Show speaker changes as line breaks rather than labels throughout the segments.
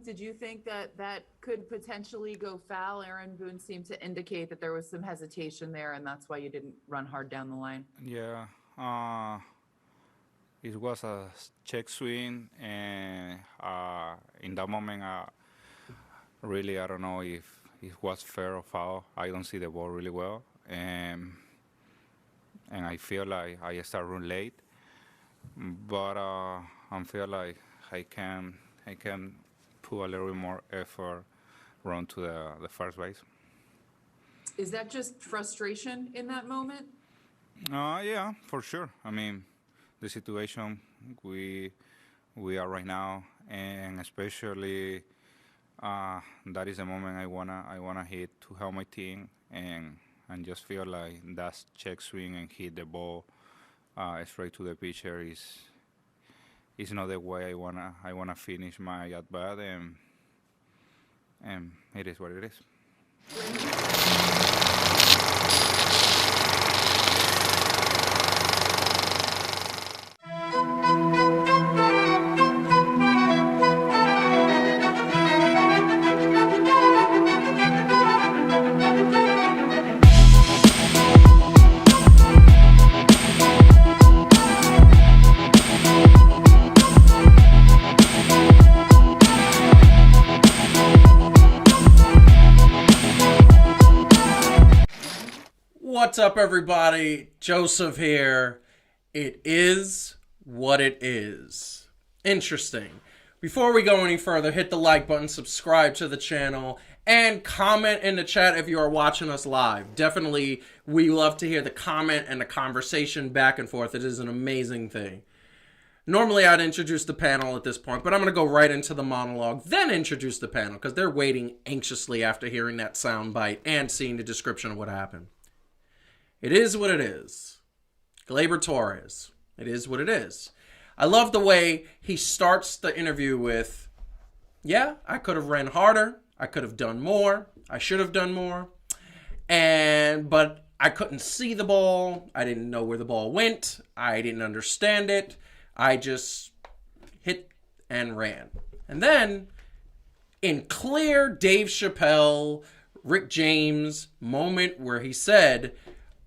did you think that could potentially go foul? Aaron Boone seemed to indicate that there was some hesitation there, and that's why you didn't run hard down the line.
Yeah, it was a check swing, and in that moment, really, I don't know if it was fair or foul. I don't see the ball really well, and I feel like I start run late, but I feel like I can put a little bit more effort run to the first base.
Is that just frustration in that moment?
Yeah, for sure. I mean, the situation we are right now, and especially that is the moment I wanna hit to help my team, and just feel like that check swing and hit the ball straight to the pitcher is not the way I wanna finish my at bat, and it is what it is.
What's up, everybody? Joseph here. It is what it is. Interesting. Before we go any further, hit the like button, subscribe to the channel, and comment in the chat if you are watching us live. Definitely, we love to hear the comment and the conversation back and forth. It is an amazing thing. Normally, I'd introduce the panel at this point, but I'm going to go right into the monologue, then introduce the panel, because they're waiting anxiously after hearing that sound bite and seeing the description of what happened. It is what it is. Gleyber Torres. It is what it is. I love the way he starts the interview with, yeah, I could have ran harder. I could have done more. I should have done more. But I couldn't see the ball. I didn't know where the ball went. I didn't understand it. I just hit and ran. And then, in clear Dave Chappelle, Rick James moment where he said,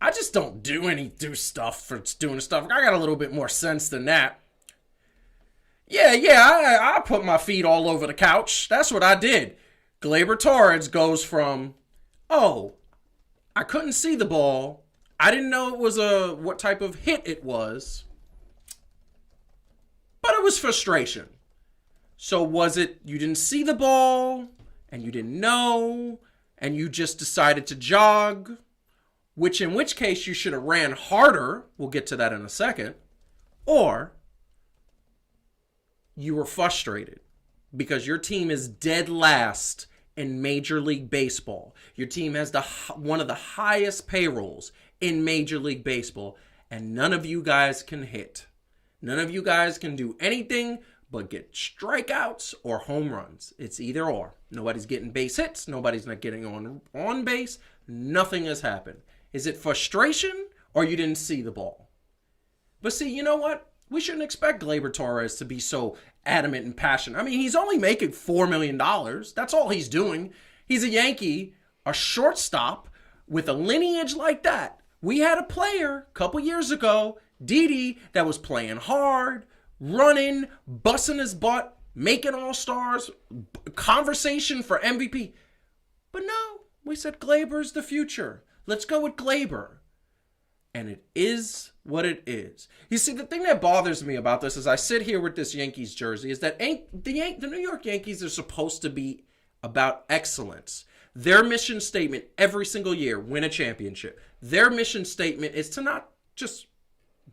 I just don't do stuff for doing stuff. I got a little bit more sense than that. I put my feet all over the couch. That's what I did. Gleyber Torres goes from, oh, I couldn't see the ball. I didn't know it was what type of hit it was. But it was frustration. So was it you didn't see the ball and you didn't know and you just decided to jog? In which case you should have ran harder. We'll get to that in a second. Or you were frustrated because your team is dead last in Major League Baseball. Your team has one of the highest payrolls in Major League Baseball, and none of you guys can hit. None of you guys can do anything but get strikeouts or home runs. It's either or. Nobody's getting base hits. Nobody's not getting on base. Nothing has happened. Is it frustration or you didn't see the ball? But see, you know what? We shouldn't expect Gleyber Torres to be so adamant and passionate. I mean, he's only making $4 million. That's all he's doing. He's a Yankee, a shortstop with a lineage like that. We had a player a couple years ago, Didi, that was playing hard, running, busting his butt, making all-stars, conversation for MVP. But no, we said Gleyber's the future. Let's go with Gleyber. And it is what it is. You see, the thing that bothers me about this is I sit here with this Yankees jersey is that the New York Yankees are supposed to be about excellence. Their mission statement every single year, win a championship. Their mission statement is to not just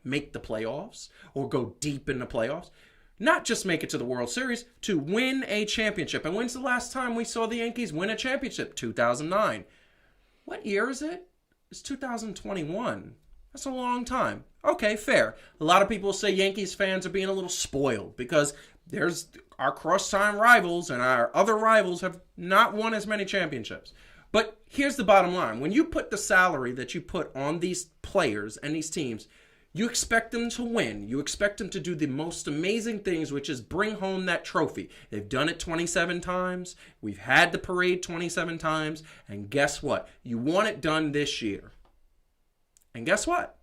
make the playoffs or go deep in the playoffs. Not just make it to the World Series, to win a championship. And when's the last time we saw the Yankees win a championship? 2009. What year is it? It's 2021. That's a long time. Okay, fair. A lot of people say Yankees fans are being a little spoiled because there's our cross-time rivals and our other rivals have not won as many championships. But here's the bottom line. When you put the salary that you put on these players and these teams, You expect them to win. You expect them to do the most amazing things, which is bring home that trophy. They've done it 27 times. We've had the parade 27 times. And guess what? You want it done this year. And guess what?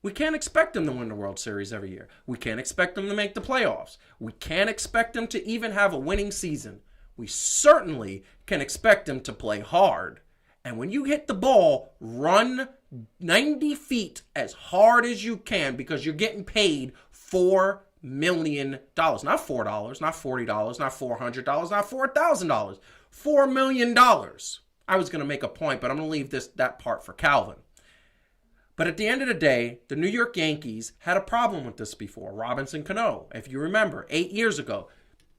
We can't expect them to win the World Series every year. We can't expect them to make the playoffs. We can't expect them to even have a winning season. We certainly can expect them to play hard. And when you hit the ball, run 90 feet as hard as you can because you're getting paid $4 million. Not $4, not $40, not $400, not $4,000. $4 million. I was going to make a point, but I'm going to leave that part for Calvin. But at the end of the day, the New York Yankees had a problem with this before. Robinson Cano, if you remember, 8 years ago,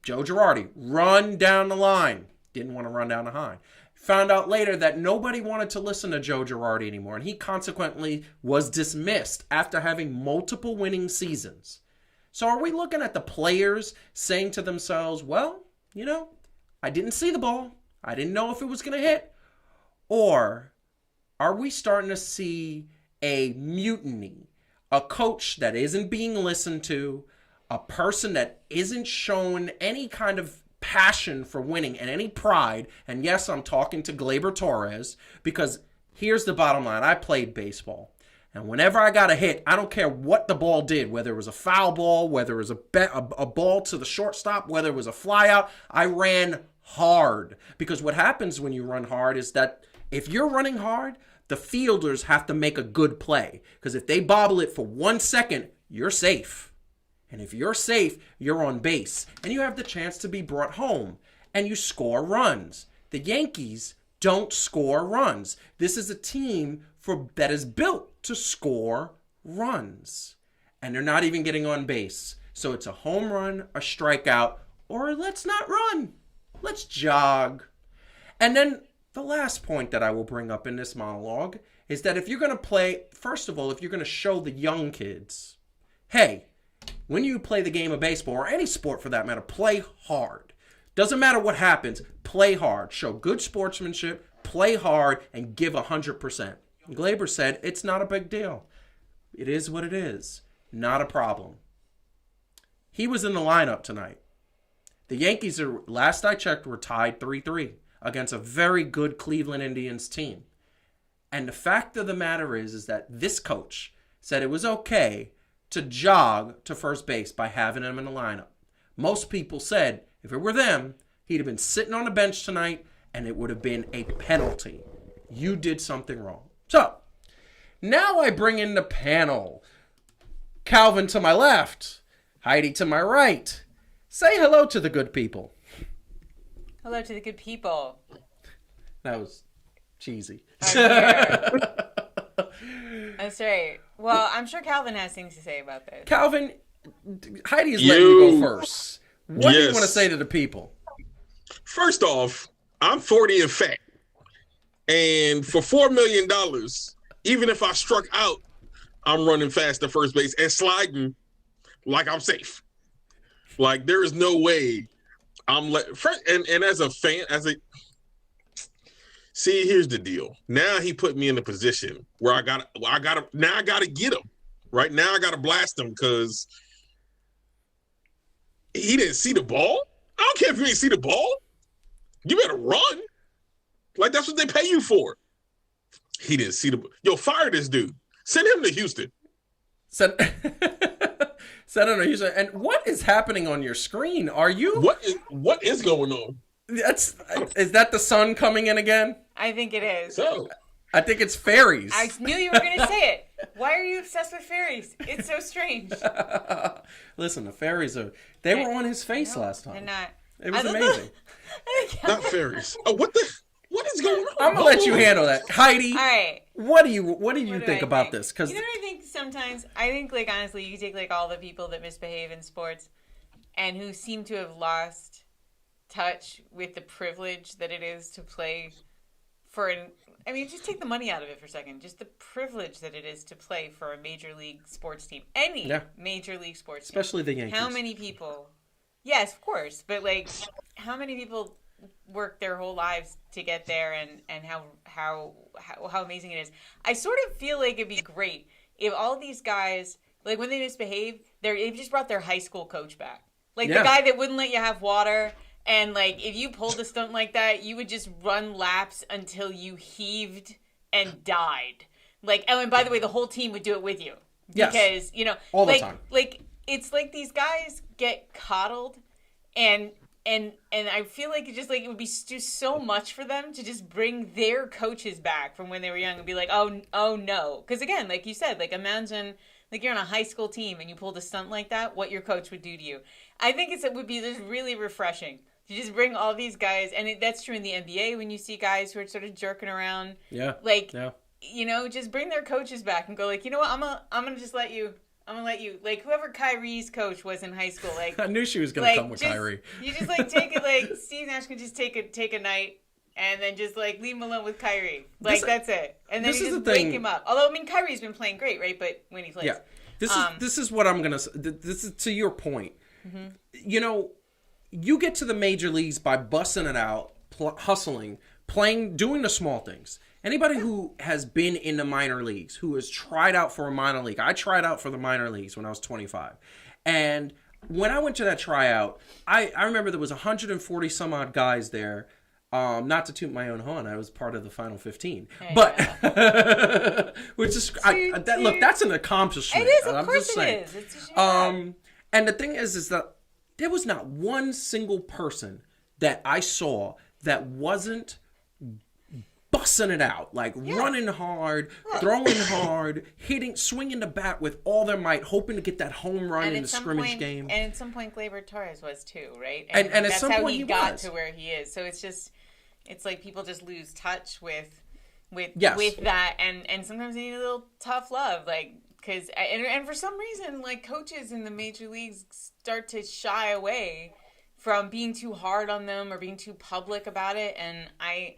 Joe Girardi, run down the line. Didn't want to run down the line. Found out later that nobody wanted to listen to Joe Girardi anymore, and he consequently was dismissed after having multiple winning seasons. So are we looking at the players saying to themselves, well, I didn't see the ball. I didn't know if it was going to hit. Or are we starting to see a mutiny, a coach that isn't being listened to, a person that isn't shown any kind of passion for winning and any pride? And yes, I'm talking to Gleyber Torres, because here's the bottom line. I played baseball, and whenever I got a hit, I don't care what the ball did, whether it was a foul ball, whether it was a ball to the shortstop, whether it was a fly out, I ran hard. Because what happens when you run hard is that if you're running hard, the fielders have to make a good play, because if they bobble it for 1 second, you're safe. And if you're safe, you're on base, and you have the chance to be brought home, and you score runs. The Yankees don't score runs. This is a team that is built to score runs, and they're not even getting on base. So it's a home run, a strikeout, or let's not run. Let's jog. And then the last point that I will bring up in this monologue is that if you're going to play, first of all, if you're going to show the young kids, hey, when you play the game of baseball, or any sport for that matter, play hard. Doesn't matter what happens, play hard. Show good sportsmanship, play hard, and give 100%. Gleyber said, it's not a big deal. It is what it is. Not a problem. He was in the lineup tonight. The Yankees, last I checked, were tied 3-3 against a very good Cleveland Indians team. And the fact of the matter is that this coach said it was okay to jog to first base by having him in the lineup. Most people said if it were them, he'd have been sitting on the bench tonight and it would have been a penalty. You did something wrong. So, now I bring in the panel. Calvin to my left, Heidi to my right. Say hello to the good people.
Hello to the good people.
That was cheesy.
That's right. Well, I'm sure Calvin has things to say about this.
Calvin, Heidi is letting you go first. What do you want to say to the people?
First off, I'm 40 and fat. And for $4 million, even if I struck out, I'm running fast to first base and sliding like I'm safe. Like, there is no way and as a fan, see, here's the deal. Now he put me in a position where I gotta get him. Right now I gotta blast him because he didn't see the ball. I don't care if you didn't see the ball. You better run. Like, that's what they pay you for. He didn't see the ball. Yo, fire this dude. Send him to Houston.
Send him to Houston. And what is happening on your screen? Are you?
What is going on?
Is that the sun coming in again?
I think it is.
So
I think it's fairies.
I knew you were going to say it. Why are you obsessed with fairies? It's so strange.
Listen, the fairies they were on his face last time.
They're not.
It was amazing.
Not fairies. Oh, what is going on?
I'm gonna let you handle that, Heidi.
All right.
What do you think about this? Because
you know what I think sometimes? I think, like, honestly, you take, like, all the people that misbehave in sports and who seem to have lost touch with the privilege that it is to play just take the money out of it for a second. Just the privilege that it is to play for a major league sports team. Any major league sports team.
Especially the Yankees.
How many people? Yes, of course. But, like, how many people work their whole lives to get there and how amazing it is. I sort of feel like it'd be great if all these guys, like when they misbehave, they've just brought their high school coach back. Like
Yeah.
the guy that wouldn't let you have water. And like if you pulled a stunt like that, you would just run laps until you heaved and died. Like, oh, and by the way, the whole team would do it with you.
Yes.
Because, you know,
All the
like,
time.
like it's like these guys get coddled and I feel like it would be just so much for them to just bring their coaches back from when they were young and be like, oh no. Because again, like you said, like imagine like you're on a high school team and you pulled a stunt like that, what your coach would do to you. I think it would be just really refreshing to just bring all these guys, and that's true in the NBA when you see guys who are sort of jerking around.
Yeah.
Like,
Yeah.
you know, just bring their coaches back and go like, you know what, I'm gonna just let you. I'm gonna let you, like, whoever Kyrie's coach was in high school, like,
I knew she was gonna
like,
come with Kyrie.
You just like take it, like Steve Nash can just take a night and then just like leave him alone with Kyrie, like that's it, and then
this
you
is
just
the
wake
thing.
him up. Although I mean, Kyrie's been playing great, right? But when he plays,
Yeah. This is what I'm gonna say. This is to your point.
Mm-hmm.
You know, you get to the major leagues by busting it out, hustling, playing, doing the small things. Anybody who has been in the minor leagues, who has tried out for a minor league, I tried out for the minor leagues when I was 25. And when I went to that tryout, I remember there was 140 some odd guys there. Not to toot my own horn, I was part of the final 15. But, which is, look, that's an accomplishment.
It is, of
I'm
course
just
it
saying.
is. It's just,
And the thing is that there was not one single person that I saw that wasn't busting it out, like running hard, throwing hard, hitting, swinging the bat with all their might, hoping to get that home run in the scrimmage game.
And at some point, Gleyber Torres was too, right?
And at
that's
some
how
point
he
he
got
was.
to where he is. So it's just, it's like people just lose touch with
Yes.
that, and sometimes they need a little tough love, like. Because and for some reason, like coaches in the major leagues start to shy away from being too hard on them or being too public about it, and I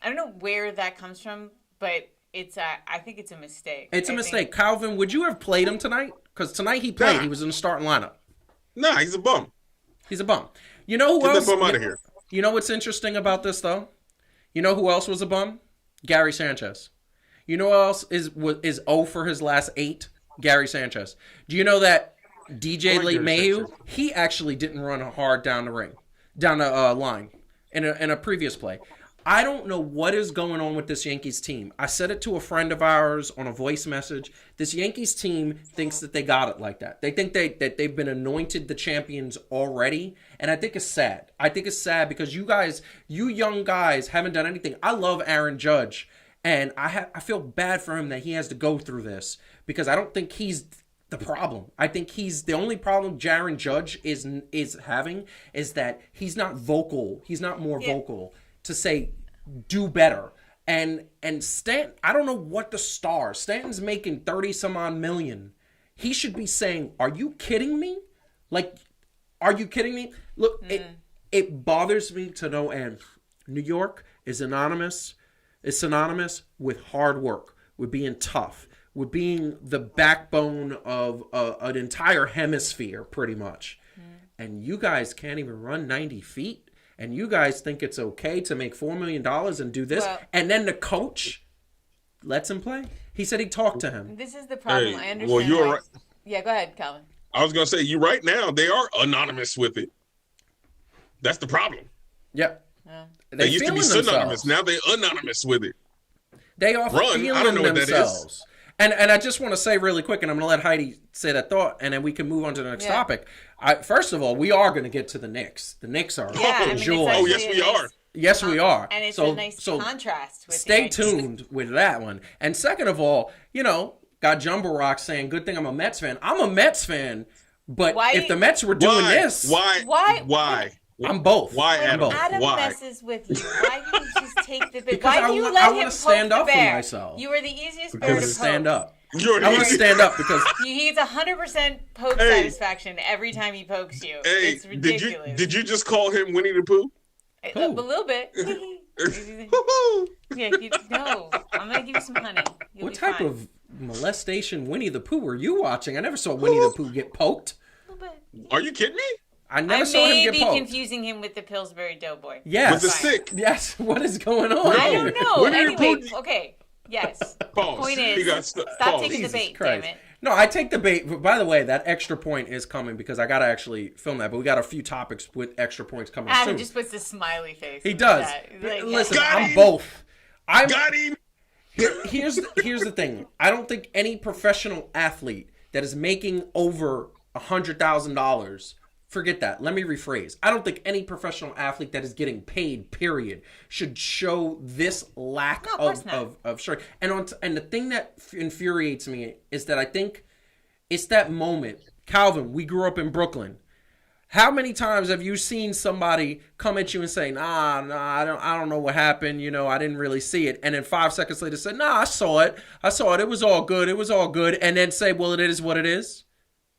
don't know where that comes from, but I think it's a mistake.
It's a mistake. Calvin, would you have played him tonight? Because tonight he played.
Nah.
He was in the starting lineup.
Nah, he's a bum.
He's a bum. You know who
Get
else?
that bum out of here.
You know what's interesting about this though? You know who else was a bum? Gary Sanchez. You know who else is 0 for his last 8? Gary Sanchez. Do you know that DJ LeMahieu, he actually didn't run hard down the line in a previous play. I don't know what is going on with this Yankees team. I said it to a friend of ours on a voice message. This Yankees team thinks that they got it like that. They think that they've been anointed the champions already, and I think it's sad. I think it's sad because you young guys haven't done anything. I love Aaron Judge, and I feel bad for him that he has to go through this because I don't think he's the problem. I think he's the only problem Aaron Judge is having is that he's not vocal. He's not more vocal to say do better. And Stanton, I don't know what the star. Stanton's making 30 some odd million. He should be saying, "Are you kidding me? Like, are you kidding me?" Look, it bothers me to no end. New York is synonymous with hard work, with being tough, with being the backbone of an entire hemisphere, pretty much. And you guys can't even run 90 feet, and you guys think it's okay to make $4 million and do this, and then the coach lets him play. He said he talked to him.
This is the problem.
Hey,
I understand.
well, you're right.
Yeah, go ahead, Calvin.
I was gonna say you right now. They are anonymous with it. That's the problem.
Yep.
They used to be synonymous. Now they're anonymous with it.
They are
Run. I don't know what that is.
And I just want to say really quick, and I'm going to let Heidi say that thought, and then we can move on to the next topic. First of all, we are going to get to the Knicks. The Knicks are joy.
Oh, yes, we are.
Yes, we are.
And it's a nice contrast. With
stay tuned with that one. And second of all, got Jumbo Rock saying, "Good thing I'm a Mets fan." I'm a Mets fan, but if the Mets were doing this,
why?
I'm both.
Why, Adam?
Adam
Why?
messes with you. Why do you just take the bait?
Because
Why do you let him
stand
poke
up
the
for
bear?
myself.
You are the easiest bear to poke.
Stand up. I
You're
want to stand up because
He's 100% poke satisfaction every time he pokes you.
Hey,
It's ridiculous.
did you just call him Winnie the Pooh?
A little bit. Yeah, no. I'm gonna give you some honey. You'll
what
be
type
fine.
of molestation Winnie the Pooh were you watching? I never saw Winnie the Pooh get poked.
A little bit.
Are you kidding me?
I
I
never saw
may
him
be
get poked.
confusing him with the Pillsbury Doughboy.
Yes.
With the stick.
Yes. What is going on?
I don't know.
Winnie the
Anyway,
Pooh-
okay. Yes.
Pause.
Point
He
is,
got
stop
pause.
taking the
Jesus
bait,
Christ.
damn it.
No, I take the bait. But by the way, that extra point is coming because I got to actually film that. But we got a few topics with extra points coming
Adam
soon.
just puts the smiley face.
He
in the
does.
chat. He's like,
Listen,
Got
I'm
him.
both. I'm
Got him.
here's the thing. I don't think any professional athlete that is making over $100,000. Forget that. Let me rephrase. I don't think any professional athlete that is getting paid, period, should show this lack
No, of course not.
of strength. And the thing that infuriates me is that I think it's that moment. Calvin, we grew up in Brooklyn. How many times have you seen somebody come at you and say, nah, I don't know what happened. You know, I didn't really see it. And then 5 seconds later say, nah, I saw it. It was all good. It was all good. And then say, well, it is what it is.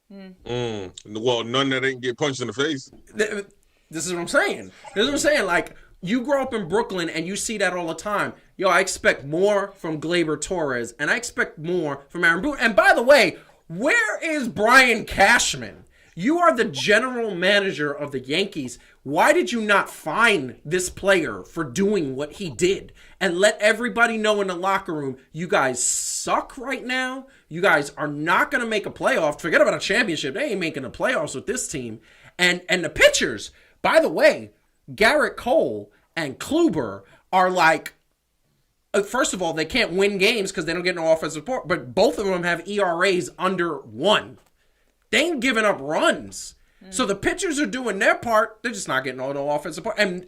Well, none that didn't get punched in the face.
This is what I'm saying. Like, you grow up in Brooklyn and you see that all the time. Yo, I expect more from Gleyber Torres and I expect more from Aaron Boone. And by the way, where is Brian Cashman? You are the general manager of the Yankees. Why did you not fine this player for doing what he did? And let everybody know in the locker room, you guys suck right now. You guys are not going to make a playoff. Forget about a championship. They ain't making the playoffs with this team. And the pitchers, by the way, Garrett Cole and Kluber are like, first of all, they can't win games because they don't get no offensive support. But both of them have ERAs under 1. They ain't giving up runs. So the pitchers are doing their part. They're just not getting all no offensive support. And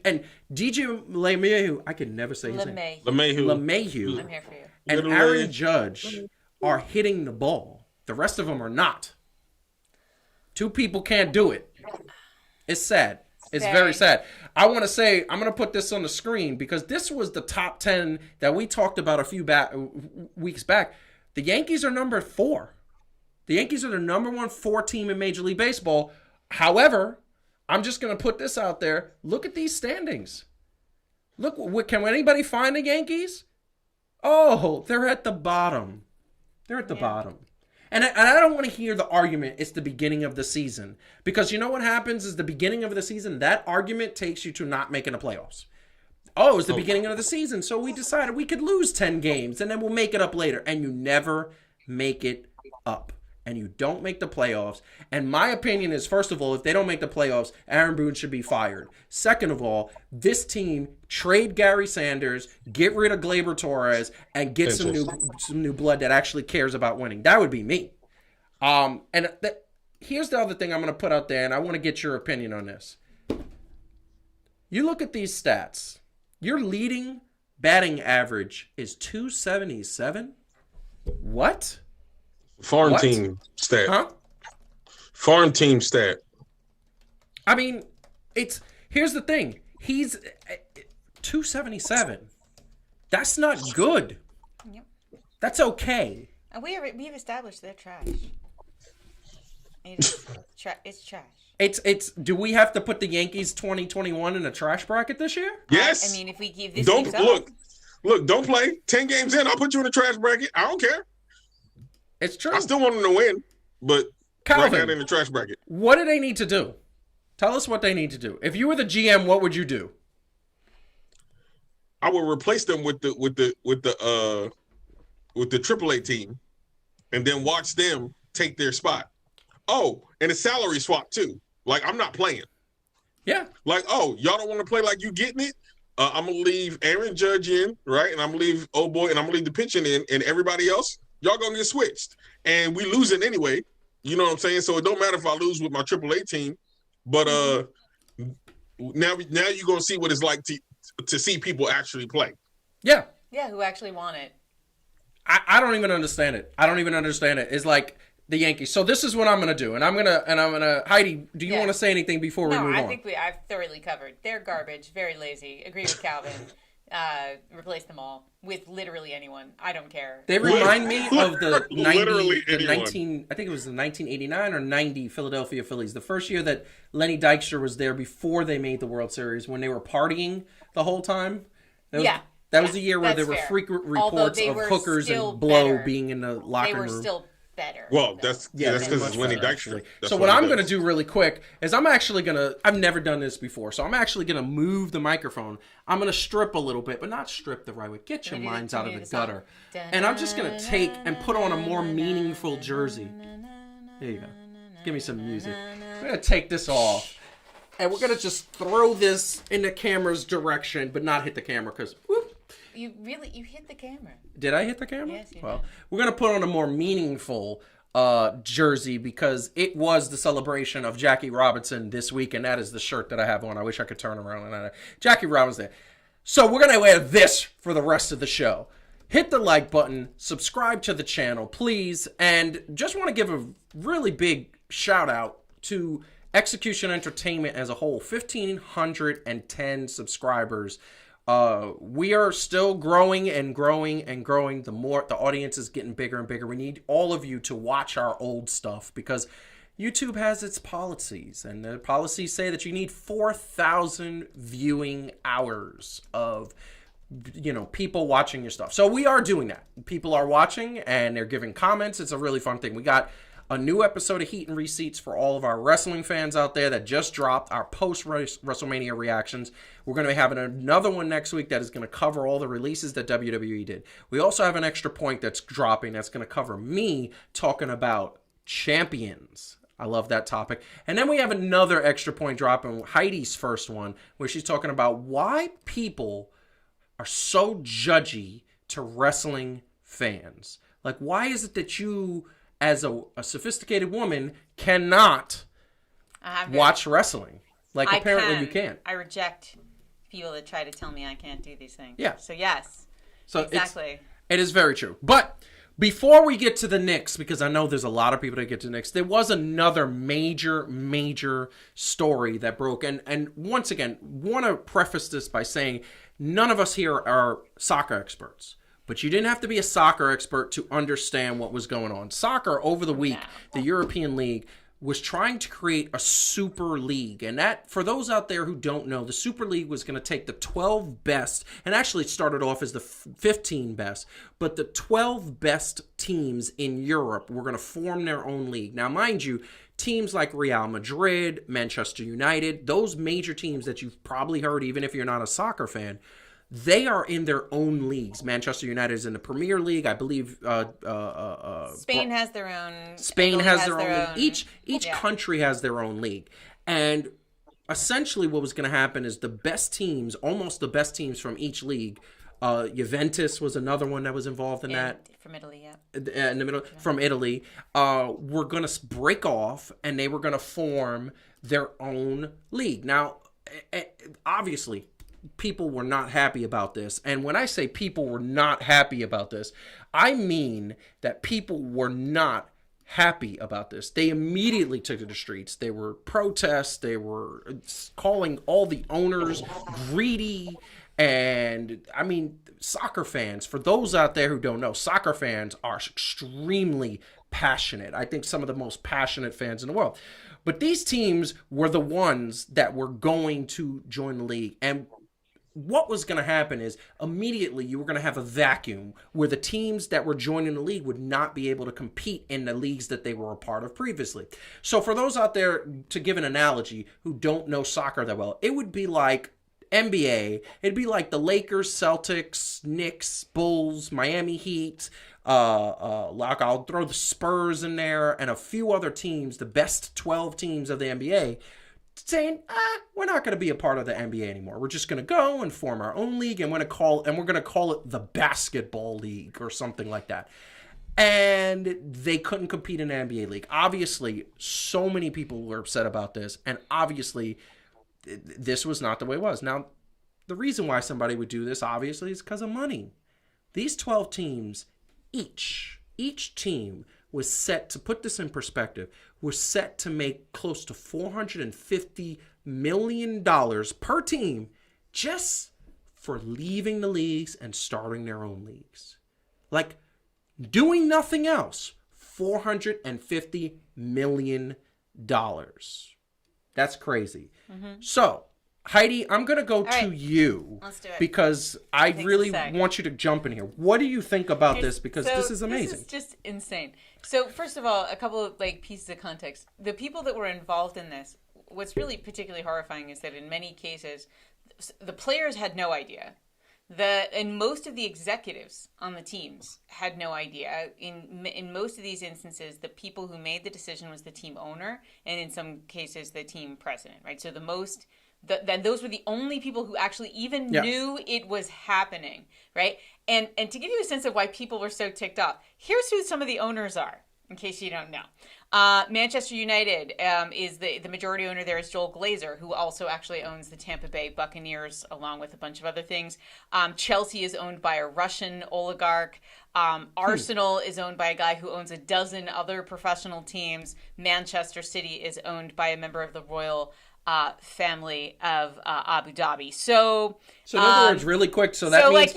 DJ LeMahieu, I can never say his name. LeMahieu.
I'm here for you.
And Aaron Judge are hitting the ball. The rest of them are not. 2 people can't do it. It's sad. It's very sad. I want to say, I'm going to put this on the screen because this was the top 10 that we talked about a few weeks back. The Yankees are number 4. The Yankees are the number 1 4 team in Major League Baseball. However, I'm just going to put this out there. Look at these standings. Look, can anybody find the Yankees? Oh, they're at the bottom. They're at the bottom. And I don't want to hear the argument, it's the beginning of the season. Because you know what happens is the beginning of the season, that argument takes you to not making the playoffs. Oh, it's the beginning of the season, so we decided we could lose 10 games, and then we'll make it up later. And you never make it up. And you don't make the playoffs. And my opinion is, first of all, if they don't make the playoffs, Aaron Boone should be fired. Second of all, this team, trade Gary Sanders, get rid of Gleyber Torres, and get some new blood that actually cares about winning. That would be me. Here's the other thing I'm going to put out there, and I want to get your opinion on this. You look at these stats. Your leading batting average is 277. What?
Farm team stat.
Huh?
Farm team stat.
I mean, here's the thing. He's 277. That's not good.
Yep.
That's okay.
And we've established they're trash. It's trash.
It's. Do we have to put the Yankees 2021 in a trash bracket this year?
Yes.
I mean, if we give this
Don't
week's up,
look. Don't play. 10 games in, I'll put you in a trash bracket. I don't care.
It's true.
I still want them to win, but
Calvin,
right now in the trash bracket.
what do they need to do? Tell us what they need to do. If you were the GM, what would you do?
I would replace them with the AAA team, and then watch them take their spot. Oh, and a salary swap too. Like, I'm not playing.
Yeah.
Like, oh, y'all don't want to play like you getting it? I'm gonna leave Aaron Judge in, right? And I'm gonna leave and I'm gonna leave the pitching in, and everybody else, y'all gonna get switched. And we losing anyway. You know what I'm saying? So it don't matter if I lose with my AAA team, but now you're gonna see what it's like to see people actually play.
Yeah.
yeah, who actually want it?
I don't even understand it. It's like the Yankees. So this is what I'm gonna do, and I'm gonna Heidi. Do you want to say anything before we move on?
I think I've thoroughly covered. They're garbage, very lazy. Agree with Calvin. Replace them all with literally anyone. I don't care.
They remind me of the 19. I think it was the 1989 or 90 Philadelphia Phillies. The first year that Lenny Dykstra was there before they made the World Series, when they were partying the whole time. That was the year where there were frequent reports of hookers and blow being in the locker room.
They were still better.
Well,
though.
that's
Yeah,
that's
it's
because
much
it's Winnie
better,
Dykstra.
actually.
That's
So
what
what
he
I'm going to
does.
do really quick is I've never done this before, so I'm actually going to move the microphone. I'm going to strip a little bit, but not strip the right way. Get your minds out of the gutter. And I'm just going to take and put on a more meaningful jersey. There you go. Give me some music. I'm going to take this off. And we're going to just throw this in the camera's direction, but not hit the camera because, whoop.
You hit the camera.
Did I hit the camera?
Yes, you
Well,
did.
we're going to put on a more meaningful jersey because it was the celebration of Jackie Robinson this week, and that is the shirt that I have on. I wish I could turn around and Jackie Robinson there. So we're going to wear this for the rest of the show. Hit the like button, subscribe to the channel, please, and just want to give a really big shout out to Execution Entertainment as a whole. 1,510 subscribers. We are still growing and growing and growing. The audience is getting bigger and bigger. We need all of you to watch our old stuff because YouTube has its policies, and the policies say that you need 4,000 viewing hours of people watching your stuff. So we are doing that. People are watching and they're giving comments. It's a really fun thing. We got a new episode of Heat and Receipts for all of our wrestling fans out there that just dropped, our post-WrestleMania reactions. We're going to be having another one next week that is going to cover all the releases that WWE did. We also have an extra point that's dropping that's going to cover me talking about champions. I love that topic. And then we have another extra point dropping, Heidi's first one, where she's talking about why people are so judgy to wrestling fans. Like, why is it that you, as a sophisticated woman, cannot watch wrestling? Like, apparently you can.
I reject people that try to tell me I can't do these things.
Yeah.
So, yes.
So
exactly.
It is very true. But before we get to the Knicks, because I know there's a lot of people that get to the Knicks, there was another major story that broke. And once again, want to preface this by saying none of us here are soccer experts. But you didn't have to be a soccer expert to understand what was going on. Soccer, over the week, the European League was trying to create a super league. And that, for those out there who don't know, the Super League was going to take the 12 best, and actually it started off as the 15 best, but the 12 best teams in Europe were going to form their own league. Now, mind you, teams like Real Madrid, Manchester United, those major teams that you've probably heard, even if you're not a soccer fan, they are in their own leagues. Manchester United is in the Premier League, I believe.
Spain has their own.
Spain has their own league. Each
Yeah.
country has their own league, and essentially, what was going to happen is the best teams, almost the best teams from each league. Juventus was another one that was involved in that.
From Italy, yeah.
In the middle, from Italy, were going to break off, and they were going to form their own league. Now, obviously, people were not happy about this. And when I say people were not happy about this, I mean that people were not happy about this. They immediately took to the streets. They were protests. They were calling all the owners greedy. And I mean, soccer fans, for those out there who don't know, soccer fans are extremely passionate. I think some of the most passionate fans in the world. But these teams were the ones that were going to join the league. And what was going to happen is immediately you were going to have a vacuum where the teams that were joining the league would not be able to compete in the leagues that they were a part of previously. So for those out there, to give an analogy, who don't know soccer that well, it would be like NBA. It'd be like the Lakers, Celtics, Knicks, Bulls, Miami Heat. Like I'll throw the Spurs in there and a few other teams, the best 12 teams of the NBA, saying, we're not going to be a part of the NBA anymore. We're just going to go and form our own league, and we're going to call it the Basketball League or something like that. And they couldn't compete in the NBA league. Obviously, so many people were upset about this, and obviously, this was not the way it was. Now, the reason why somebody would do this, obviously, is because of money. These 12 teams, each team was set, to put this in perspective, was set to make close to $450 million per team just for leaving the leagues and starting their own leagues. Like, doing nothing else. $450 million. That's crazy. Mm-hmm. So, Heidi, I'm going to go to
right.
you.
Let's do it.
Because I
Thanks,
really
Zach.
want you to jump in here. What do you think about this? Because
So,
this is amazing.
This is just insane. So first of all, a couple of pieces of context. The people that were involved in this, what's really particularly horrifying is that in many cases, the players had no idea. And most of the executives on the teams had no idea. In most of these instances, the people who made the decision was the team owner, and in some cases, the team president. Right. So those were the only people who actually even knew it was happening. Right. And to give you a sense of why people were so ticked off, here's who some of the owners are, in case you don't know. Manchester United is the majority owner there is Joel Glazer, who also actually owns the Tampa Bay Buccaneers, along with a bunch of other things. Chelsea is owned by a Russian oligarch. Arsenal is owned by a guy who owns a dozen other professional teams. Manchester City is owned by a member of the royal family of Abu Dhabi. So
in other words, really quick, so that means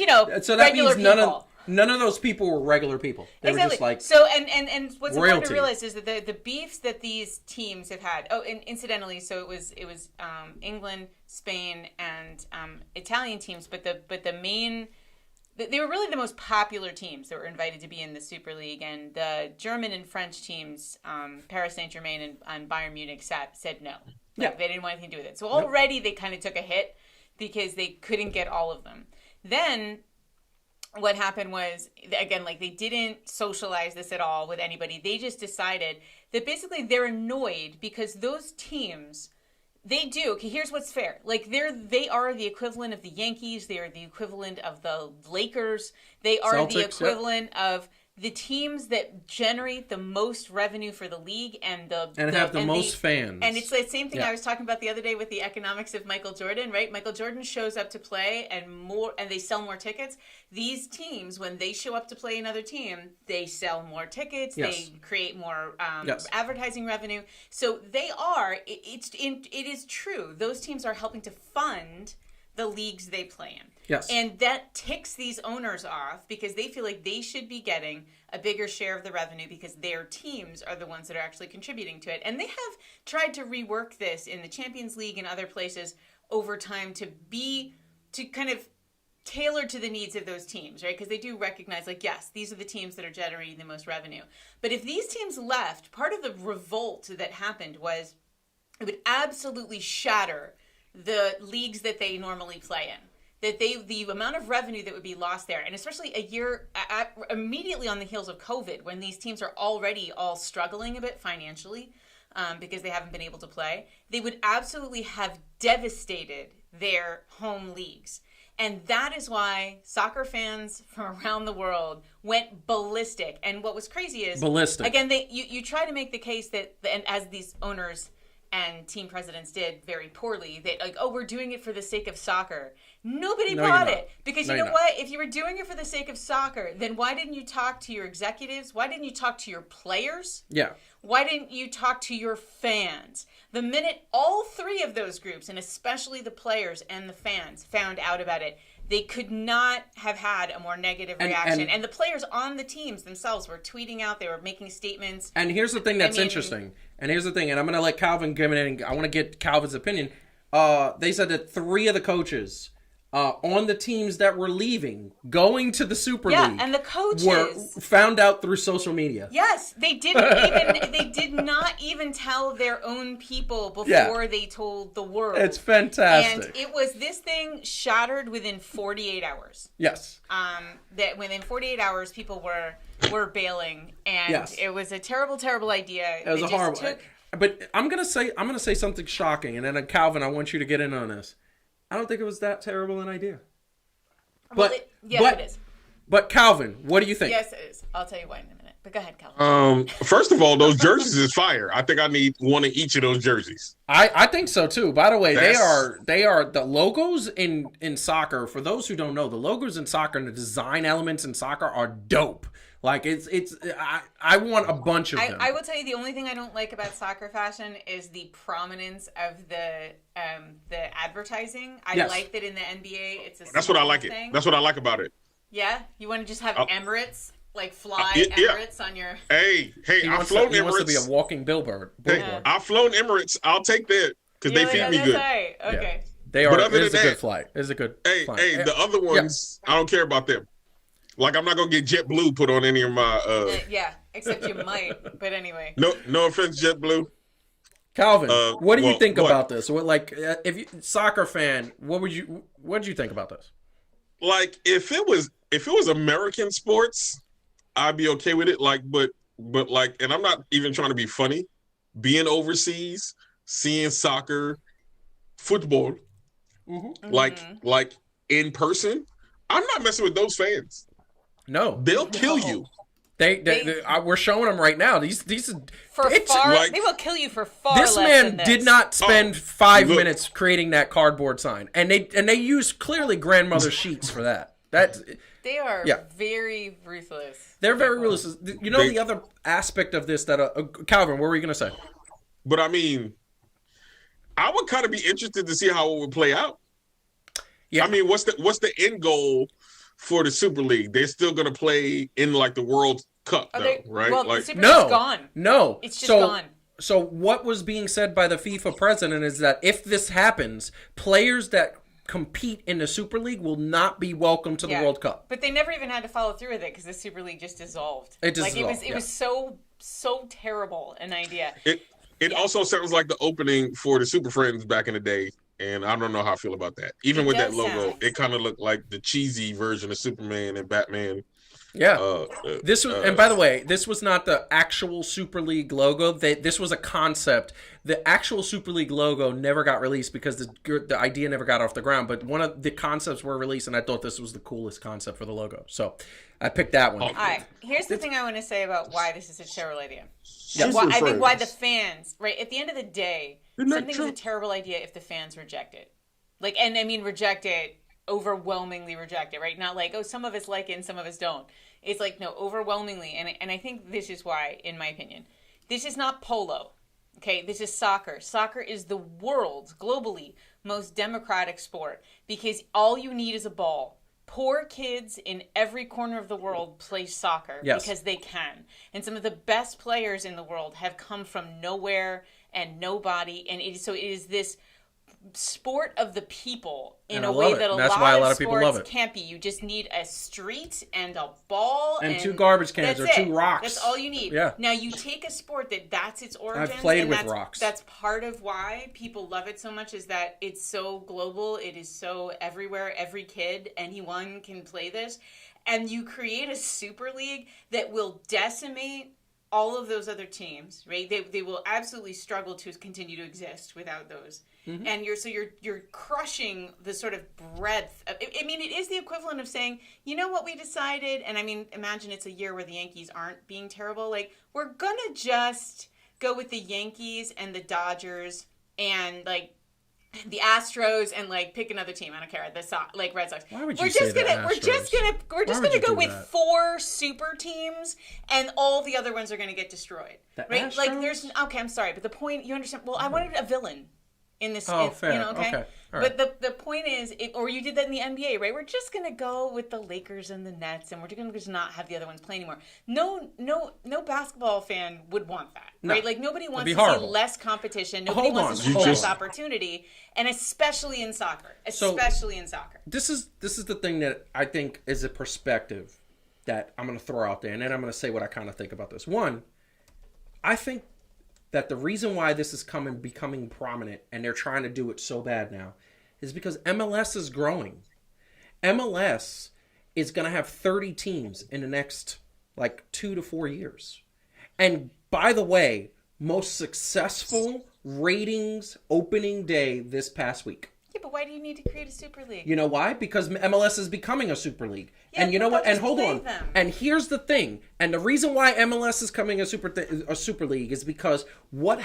regular
means
people.
None of those people were regular people. They were just like
so, and what's
royalty.
important to realize is that the beefs that these teams have had. Oh, and incidentally, so it was England, Spain, and Italian teams, but the main. They were really the most popular teams that were invited to be in the Superleague, and the German and French teams, Paris Saint-Germain and Bayern Munich, said no. Like, they didn't want anything to do with it. So already they kind of took a hit because they couldn't get all of them. Then what happened was, again, like, they didn't socialize this at all with anybody. They just decided that basically they're annoyed because those teams, they do. Okay, here's what's fair. Like, they are the equivalent of the Yankees. They are the equivalent of the Lakers. They are
Celtics,
the equivalent of the teams that generate the most revenue for the league and
have the most fans.
And it's the same thing I was talking about the other day with the economics of Michael Jordan, right? Michael Jordan shows up to play and they sell more tickets. These teams, when they show up to play another team, they sell more tickets. They create more advertising revenue. So it is true. Those teams are helping to fund the leagues they play in.
Yes.
And that ticks these owners off because they feel like they should be getting a bigger share of the revenue because their teams are the ones that are actually contributing to it. And they have tried to rework this in the Champions League and other places over time to kind of tailor to the needs of those teams, right? Because they do recognize, like, yes, these are the teams that are generating the most revenue. But if these teams left, part of the revolt that happened was it would absolutely shatter the leagues that they normally play in. That the amount of revenue that would be lost there, and especially a year immediately on the heels of COVID, when these teams are already all struggling a bit financially because they haven't been able to play, they would absolutely have devastated their home leagues. And that is why soccer fans from around the world went ballistic. And what was crazy is, again, you try to make the case that, and as these owners and team presidents did very poorly, that like, oh, we're doing it for the sake of soccer. Nobody bought it. Because you know what? If you were doing it for the sake of soccer, then why didn't you talk to your executives? Why didn't you talk to your players?
Yeah.
Why didn't you talk to your fans? The minute all three of those groups, and especially the players and the fans, found out about it, they could not have had a more negative reaction. And the players on the teams themselves were tweeting out, they were making statements.
And here's the thing that's interesting. And here's the thing, and I'm going to let Calvin give it in. I want to get Calvin's opinion. They said that 3 of the coaches on the teams that were leaving, going to the Super League,
and the coaches
were found out through social media.
Yes, they did not even tell their own people before they told the world.
It's fantastic.
And it was, this thing shattered within 48 hours.
Yes.
That within 48 hours, people were bailing, and it was a terrible, terrible idea.
It was a horrible. But I'm gonna say something shocking, and then Calvin, I want you to get in on this. I don't think it was that terrible an idea.
But it is.
But Calvin, what do you think?
Yes, it is. I'll tell you why in a minute. But go ahead, Calvin.
First of all, those jerseys is fire. I think I need one of each of those jerseys. I
think so too. By the way, they are the logos in soccer. For those who don't know, the logos in soccer and the design elements in soccer are dope. Like I want a bunch of them.
I will tell you, the only thing I don't like about soccer fashion is the prominence of the advertising. I like that in the NBA, it's a
That's what I like
thing.
That's what I like about it.
Yeah, you want to just have Emirates, like Emirates on your.
Hey, I've flown Emirates.
He wants to be a walking billboard.
Hey, I've flown Emirates. I'll take that because they feed me good.
Right. Okay.
They
But
are.
other
It is a
than
good
that-
flight. It is a good
Hey,
flight.
hey, the other ones, I don't care about them. Like, I'm not gonna get JetBlue put on any of my.
Yeah, except you might. But anyway.
No offense, JetBlue.
Calvin, what do you
well,
think
what?
about this? What, like, if you soccer fan, what did you think about this?
Like, if it was American sports, I'd be okay with it. Like, but like, and I'm not even trying to be funny. Being overseas, seeing soccer, football, like in person, I'm not messing with those fans.
No,
They'll kill you.
we're showing them right now. These
For
it's
far,
like-
they will kill you for far
this
less
man
than this.
did not spend 5
look.
minutes creating that cardboard sign, and they used clearly grandmother sheets for that.
They are
Yeah.
very ruthless.
They're very realistic. You know, the other aspect of this that Calvin, what were you gonna say?
But I mean, I would kind of be interested to see how it would play out.
Yeah.
I mean, what's the end goal for the Super League? They're still gonna play in like the World Cup, though, right?
Well,
Like,
the Super
No,
League's gone.
no,
It's just
so,
gone.
So what was being said by the FIFA president is that if this happens, players that compete in the Super League will not be welcome to the World Cup.
But they never even had to follow through with it because the Super League just dissolved.
It just
like
dissolved,
it was so terrible an idea.
it also sounds like the opening for the Super Friends back in the day, and I don't know how I feel about that. Even
It
with that
does
logo,
sound-
it kind of looked like the cheesy version of Superman and Batman.
Yeah. This was, and by the way, this was not the actual Super League logo. This was a concept. The actual Super League logo never got released because the idea never got off the ground. But one of the concepts were released, and I thought this was the coolest concept for the logo. So I picked that one.
All right, here's the thing I want to say about why this is a terrible idea.
Super
I think why
Friends.
the fans, right, at the end of the day,
Isn't that
something's a
true?
terrible idea if the fans reject it. Like, and I mean reject it, overwhelmingly reject it, right? Not like, oh, some of us like it and some of us don't. It's like, no, overwhelmingly. And I think this is why, in my opinion, this is not polo. Okay, this is soccer. Soccer is the world's, globally, most democratic sport because all you need is a ball. Poor kids in every corner of the world play soccer because they can. And some of the best players in the world have come from nowhere and nobody. And it is this sport of the people in
And I
a
love
way
it.
that a
That's
lot,
why a lot
of
of people
sports
love it.
can't be. You just need a street and a ball
And 2 garbage cans
that's
or
it.
2 rocks.
That's all you need.
Yeah.
Now you take a sport that's its origins.
played
and
with
that's,
rocks.
That's part of why people love it so much is that it's so global. It is so everywhere. Every kid, anyone can play this. And you create a Super League that will decimate all of those other teams, right? They will absolutely struggle to continue to exist without those.
Mm-hmm.
And you're crushing the sort of breadth of, I mean, it is the equivalent of saying, you know what we decided? And I mean, imagine it's a year where the Yankees aren't being terrible. Like, we're gonna just go with the Yankees and the Dodgers and like the Astros and like pick another team. I don't care. Like Red Sox.
Why would you
We're
say
just
the
gonna
Astros?
go
do
with
that?
4 super teams, and all the other ones are gonna get destroyed.
The
right? Like
Astros?
okay, I'm sorry, but the point you understand. Well, I wanted a villain in this.
Oh, fair.
You know, okay.
Okay. All right.
But the point is, or you did that in the NBA, right? We're just gonna go with the Lakers and the Nets, and we're gonna just not have the other ones play anymore. No basketball fan would want that,
No.
right? Like nobody wants
be
to
horrible.
see less competition. Nobody
Hold
wants
on.
to see
You
less
just-
opportunity, and especially in soccer.
So-
Especially in soccer.
This is the thing that I think is a perspective that I'm going to throw out there, and then I'm going to say what I kind of think about this. One, I think that the reason why this is becoming prominent, and they're trying to do it so bad now, is because MLS is growing. MLS is going to have 30 teams in the next like 2 to 4 years. And by the way, most successful ratings opening day this past week.
Yeah, but why do you need to create a super league?
You know why? Because MLS is becoming a super league.
Yeah,
And you know
but
what? And
just
hold
play
on.
them.
And here's the thing. And the reason why MLS is coming a super league is because what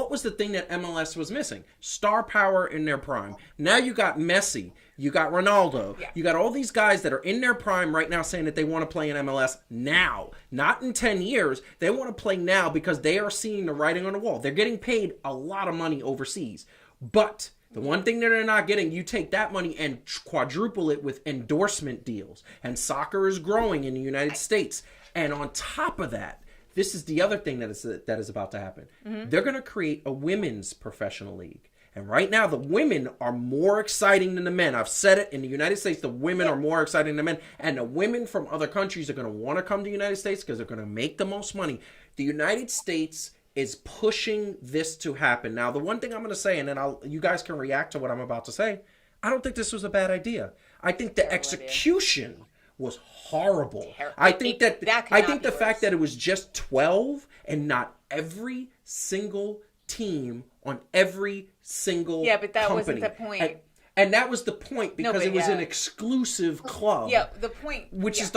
was the thing that MLS was missing? Star power in their prime. Now you got Messi, you got Ronaldo,
Yeah.
you got all these guys that are in their prime right now saying that they want to play in MLS now, not in 10 years. They want to play now because they are seeing the writing on the wall. They're getting paid a lot of money overseas. But the one thing that they're not getting, you take that money and quadruple it with endorsement deals. And soccer is growing in the United States. And on top of that, this is the other thing that is about to happen.
Mm-hmm.
They're going to create a women's professional league. And right now, the women are more exciting than the men. I've said it. In the United States, the women are more exciting than the men. And the women from other countries are going to want to come to the United States because they're going to make the most money. The United States is pushing this to happen. Now, the one thing I'm going to say, and then you guys can react to what I'm about to say, I don't think this was a bad idea. I think the execution was horrible. I think the fact that it was just 12 and not every single team on every single
but that
company.
wasn't the point.
And that was the point because it was an exclusive club.
Yeah, the point,
which is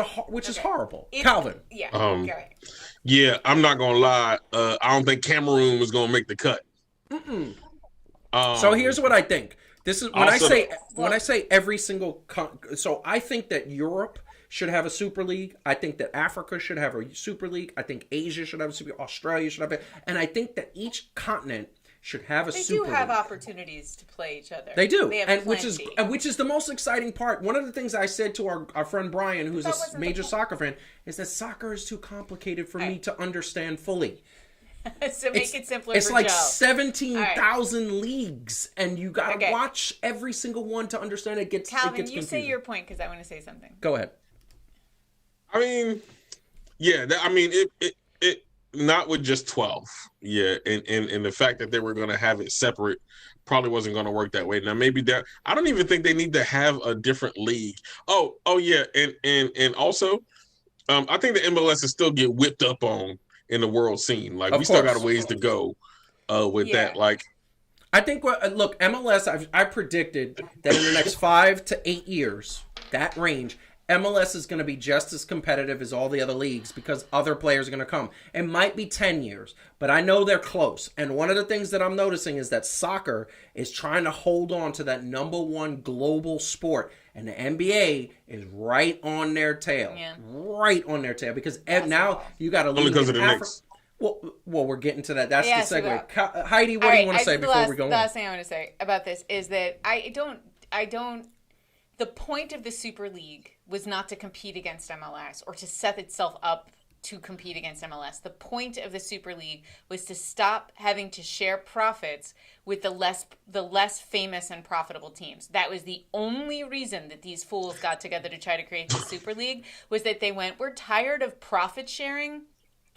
horrible. Calvin.
Yeah.
Yeah, I'm not gonna lie. I don't think Cameroon was gonna make the cut.
So here's what I think. This is when I say every single. So I think that Europe should have a Super League. I think that Africa should have a Super League. I think Asia should have a Super League. Australia should have it. And I think that each continent should have a Super League.
They do have opportunities to play each other.
They do.
They have
and which is the most exciting part. One of the things I said to our friend Brian, who's a major soccer fan, is that soccer is too complicated for me to understand fully.
So make it simpler.
It's
for
like
Joe.
17,000 leagues, and you gotta watch every single one to understand it.
Calvin, you say your point because I want to say something.
Go ahead.
I mean, it not with just 12. Yeah, and the fact that they were going to have it separate probably wasn't going to work that way. Now maybe I don't even think they need to have a different league. Oh yeah, and also, I think the MLS is still get whipped up on in the world scene. Like, we still got a ways to go with that. Like,
I think look, MLS. I predicted that in the next 5 to 8 years, that range, MLS is going to be just as competitive as all the other leagues because other players are going to come. It might be 10 years, but I know they're close. And one of the things that I'm noticing is that soccer is trying to hold on to that #1 global sport. And the NBA is right on their tail. Yeah. Right on their tail. Because now you got to leave
because of the Knicks.
Well, we're getting to that. That's the segue. Heidi, what do you want to say before we go on?
The last thing I want to say about this is that I don't. The point of the Super League was not to compete against MLS or to set itself up to compete against MLS. The point of the Super League was to stop having to share profits with the less famous and profitable teams. That was the only reason that these fools got together to try to create the Super League, was that they went, we're tired of profit sharing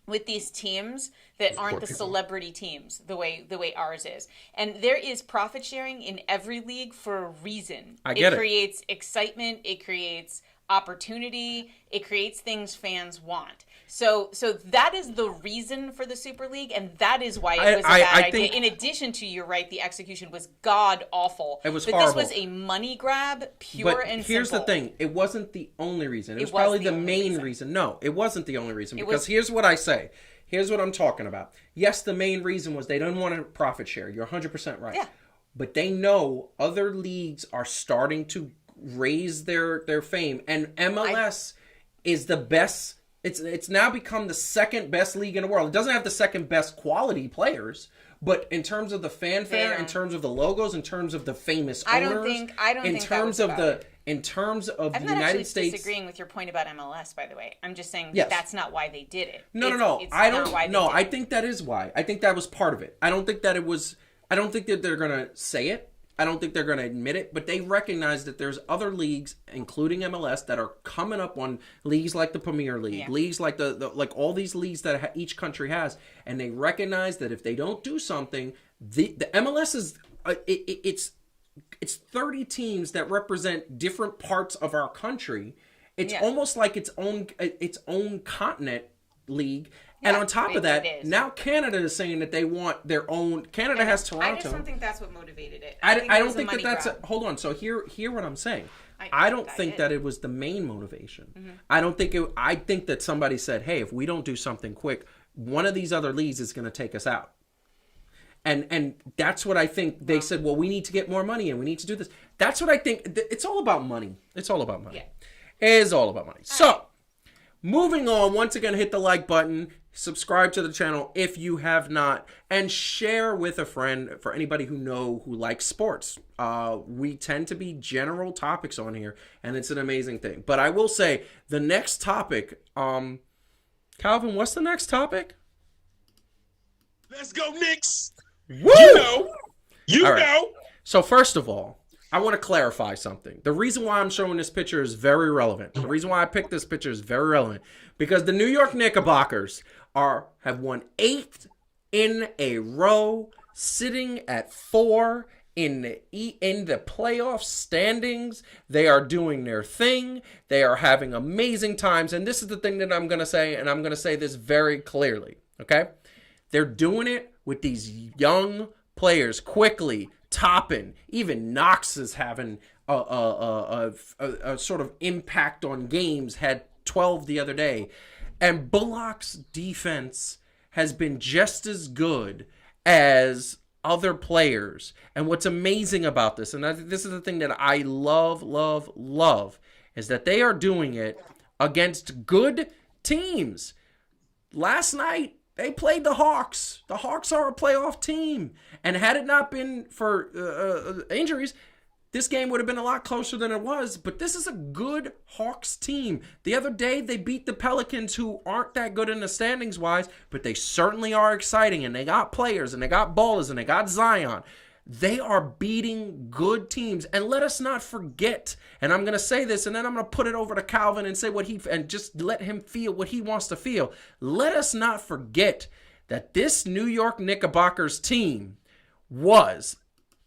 with these teams that aren't the celebrity teams the way ours is. And there is profit sharing in every league for a reason. It creates excitement, it creates opportunity, it creates things fans want. So that is the reason for the Super League, and that is why it was a bad idea. In addition to, you're right, the execution was god awful.
It was
horrible. This was a money grab, pure and simple.
Here's the thing. It wasn't the only reason. It was probably the main reason. No, it wasn't the only reason. Because here's what I say. Here's what I'm talking about. Yes, the main reason was they didn't want to profit share. You're 100% right. Yeah. But they know other leagues are starting to raise their fame, and MLS is the best. It's now become the second best league in the world. It doesn't have the second best quality players, but in terms of the fanfare, in terms of the logos, in terms of the famous owners, in terms of the United States.
I'm not disagreeing with your point about MLS, by the way. I'm just saying that's not why they did it.
No. I think that is why. I think that was part of it. I don't think that they're going to say it. I don't think they're going to admit it, but they recognize that there's other leagues, including MLS, that are coming up on leagues like the Premier League, leagues like like all these leagues that each country has, and they recognize that if they don't do something, the MLS is it's 30 teams that represent different parts of our country. It's almost like its own continent league. And on top of that, now Canada is saying that they want their own. Canada has Toronto.
I just don't think that's what motivated it.
I don't think that's hold on. So hear what I'm saying. I don't think that it was the main motivation. Mm-hmm. I think that somebody said, hey, if we don't do something quick, one of these other leagues is going to take us out. And that's what I think. They said, well, we need to get more money and we need to do this. That's what I think. It's all about money. It's all about money. Yeah. It is all about money. So, moving on, once again, hit the like button. Subscribe to the channel if you have not, and share with a friend for anybody who likes sports. We tend to be general topics on here, and it's an amazing thing. But I will say the next topic, Calvin, what's the next topic?
Let's go Knicks.
Woo!
You
All right.
know.
So first of all, I want to clarify something. The reason why I'm showing this picture is very relevant. The reason why I picked this picture is very relevant because the New York Knickerbockers have won 8 in a row, sitting at 4 in the playoff standings. They are doing their thing. They are having amazing times, and this is the thing that I'm going to say, and I'm going to say this very clearly. Okay, they're doing it with these young players quickly. Toppin, even Knox is having a sort of impact on games, had 12 the other day. And Bullock's defense has been just as good as other players. And what's amazing about this, and this is the thing that I love, is that they are doing it against good teams. Last night, they played the Hawks. The Hawks are a playoff team. And had it not been for injuries, this game would have been a lot closer than it was. But this is a good Hawks team. The other day, they beat the Pelicans, who aren't that good in the standings-wise, but they certainly are exciting. And they got players, and they got ballers, and they got Zion. They are beating good teams. And let us not forget, and I'm going to say this, and then I'm going to put it over to Calvin and say and just let him feel what he wants to feel. Let us not forget that this New York Knickerbockers team was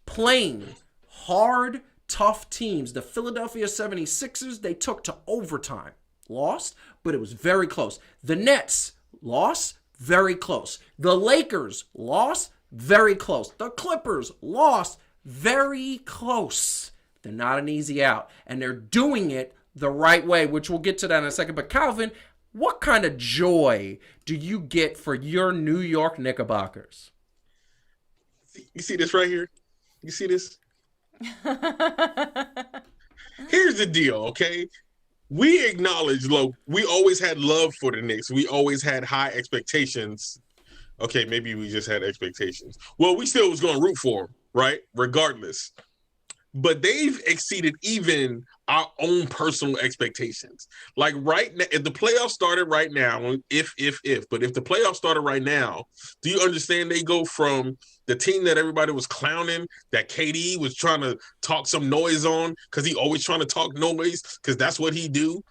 playing hard, tough teams. The Philadelphia 76ers, they took to overtime. Lost, but it was very close. The Nets lost, very close. The Lakers lost, very close. The Clippers lost, very close. They're not an easy out, and they're doing it the right way, which we'll get to that in a second. But Calvin, what kind of joy do you get for your New York Knickerbockers?
You see this right here? You see this? Here's the deal, okay? We acknowledge, we always had love for the Knicks. We always had high expectations. Okay, maybe we just had expectations. Well, we still was going to root for them, right? Regardless. But they've exceeded even our own personal expectations. Like right now, if the playoffs started right now, but if the playoffs started right now, do you understand they go from the team that everybody was clowning, that KD was trying to talk some noise on, because he always trying to talk noise, because that's what he do.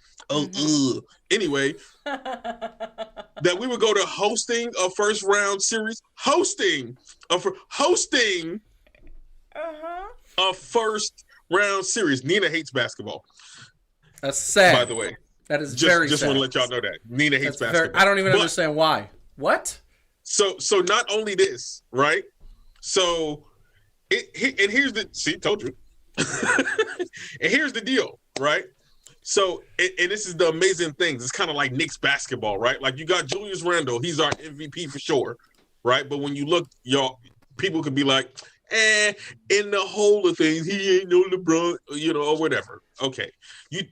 Anyway, that we would go to hosting a first round series, hosting a first round series. Nina hates basketball.
That's sad.
By the way,
that is
just
very
just
sad.
want to let y'all know that Nina hates basketball.
I don't even understand why. What?
So not only this, right? So and here's the told you. And here's the deal, right? So and this is the amazing things. It's kind of like Knicks basketball, right? Like you got Julius Randle, he's our MVP for sure, right? But when you look, people could be like, in the whole of things, he ain't no LeBron, or whatever. Okay.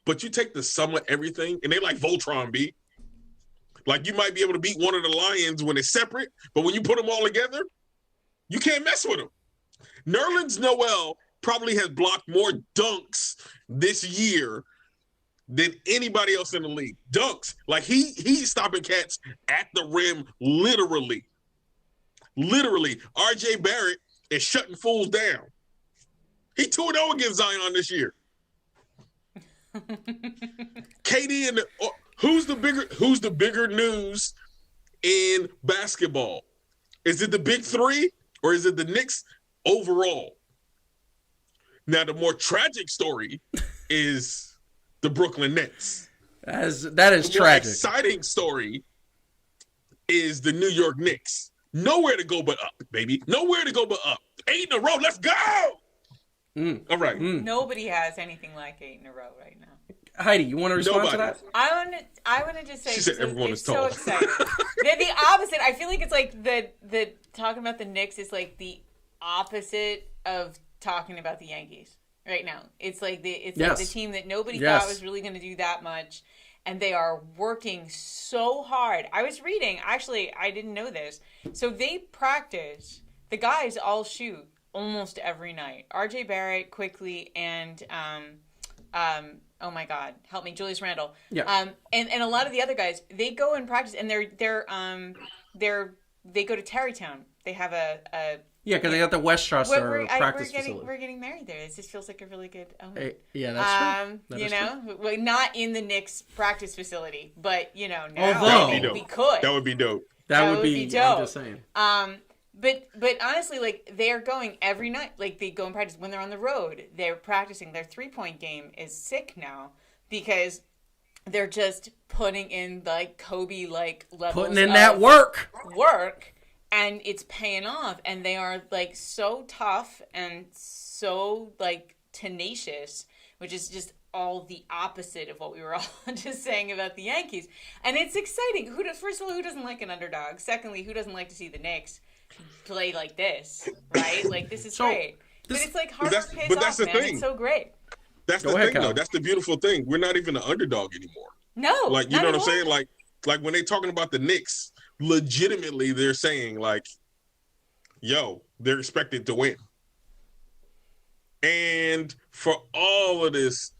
But you take the sum of everything, and they like Voltron, B. Like, you might be able to beat one of the Lions when it's separate, but when you put them all together, you can't mess with them. Nerlens Noel probably has blocked more dunks this year than anybody else in the league. Dunks. Like, he's stopping cats at the rim, literally. Literally. R.J. Barrett is shutting fools down. He 2-0 against Zion this year. KD and who's the bigger news in basketball? Is it the big three or is it the Knicks overall? Now the more tragic story is the Brooklyn Nets.
That is
the
tragic.
More exciting story is the New York Knicks. Nowhere to go but up, baby. Nowhere to go but up. 8 in a row. Let's go. All right.
Nobody has anything like 8 in a row right now.
Heidi, you want to respond to that?
I want to just say,
she said everyone is tall.
So exciting. They're the opposite. I feel like it's like the talking about the Knicks is like the opposite of talking about the Yankees right now. It's like like the team that nobody thought was really going to do that much, and they are working so hard. I was reading, actually, I didn't know this. So they practice. The guys all shoot almost every night. R.J. Barrett, Quickly, and oh my God, help me, Julius Randle.
Yeah.
And a lot of the other guys, they go and practice, and they go to Tarrytown. They have a
Yeah, because they got the Westchester practice
we're
facility.
getting married there. It just feels like a really good omen.
Yeah, that's true. That
you
is
know,
true.
well, not in the Knicks practice facility, but you know, now
Although-
That would be dope.
we could.
That would be dope.
That would be
dope.
I'm just saying.
But honestly, like they're going every night. Like they go and practice when they're on the road. They're practicing. Their 3-point game is sick now because they're just putting in like Kobe like levels.
Putting in that work.
And it's paying off. And they are like so tough and so like tenacious, which is just all the opposite of what we were all just saying about the Yankees. And it's exciting. First of all, who doesn't like an underdog? Secondly, who doesn't like to see the Knicks play like this, right? Like this is great. But it's like hard work pays off,
the
man.
thing.
It's so great.
That's
Go
the
ahead,
thing,
Kyle.
though. That's the beautiful thing. We're not even an underdog anymore.
No,
Like, you
not
know what
at
I'm saying?
all.
Like when they talking about the Knicks, legitimately they're saying like, yo, they're expected to win. And for all of this,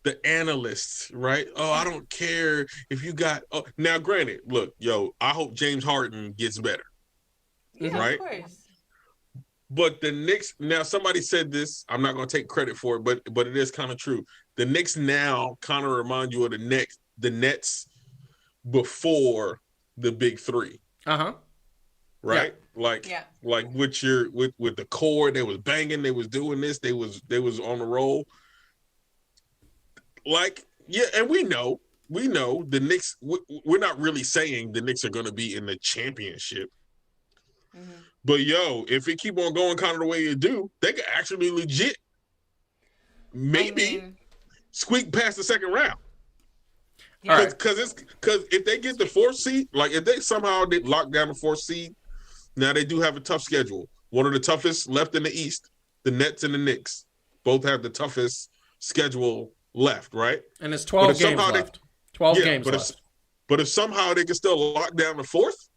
the analysts, right? Oh, I don't care if you got. Oh, now, granted, look, yo, I hope James Harden gets better,
Yeah,
right?
of course.
But the Knicks, now somebody said this. I'm not going to take credit for it, but it is kind of true. The Knicks now kind of remind you of the Nets before the Big Three,
Uh-huh.
right? Like with the core, they was banging, they was doing this, they was on the roll. Like, yeah, and we know the Knicks. We're not really saying the Knicks are going to be in the championship, but yo, if it keep on going kind of the way it do, they could actually legit maybe squeak past the second round.
All right.
Because if they get the 4th seed, like if they somehow did lock down the 4th seed, now they do have a tough schedule. One of the toughest left in the East. The Nets and the Knicks both have the toughest schedule left, right?
And it's 12 games left. 12 games left.
But if somehow they can still lock down the 4th,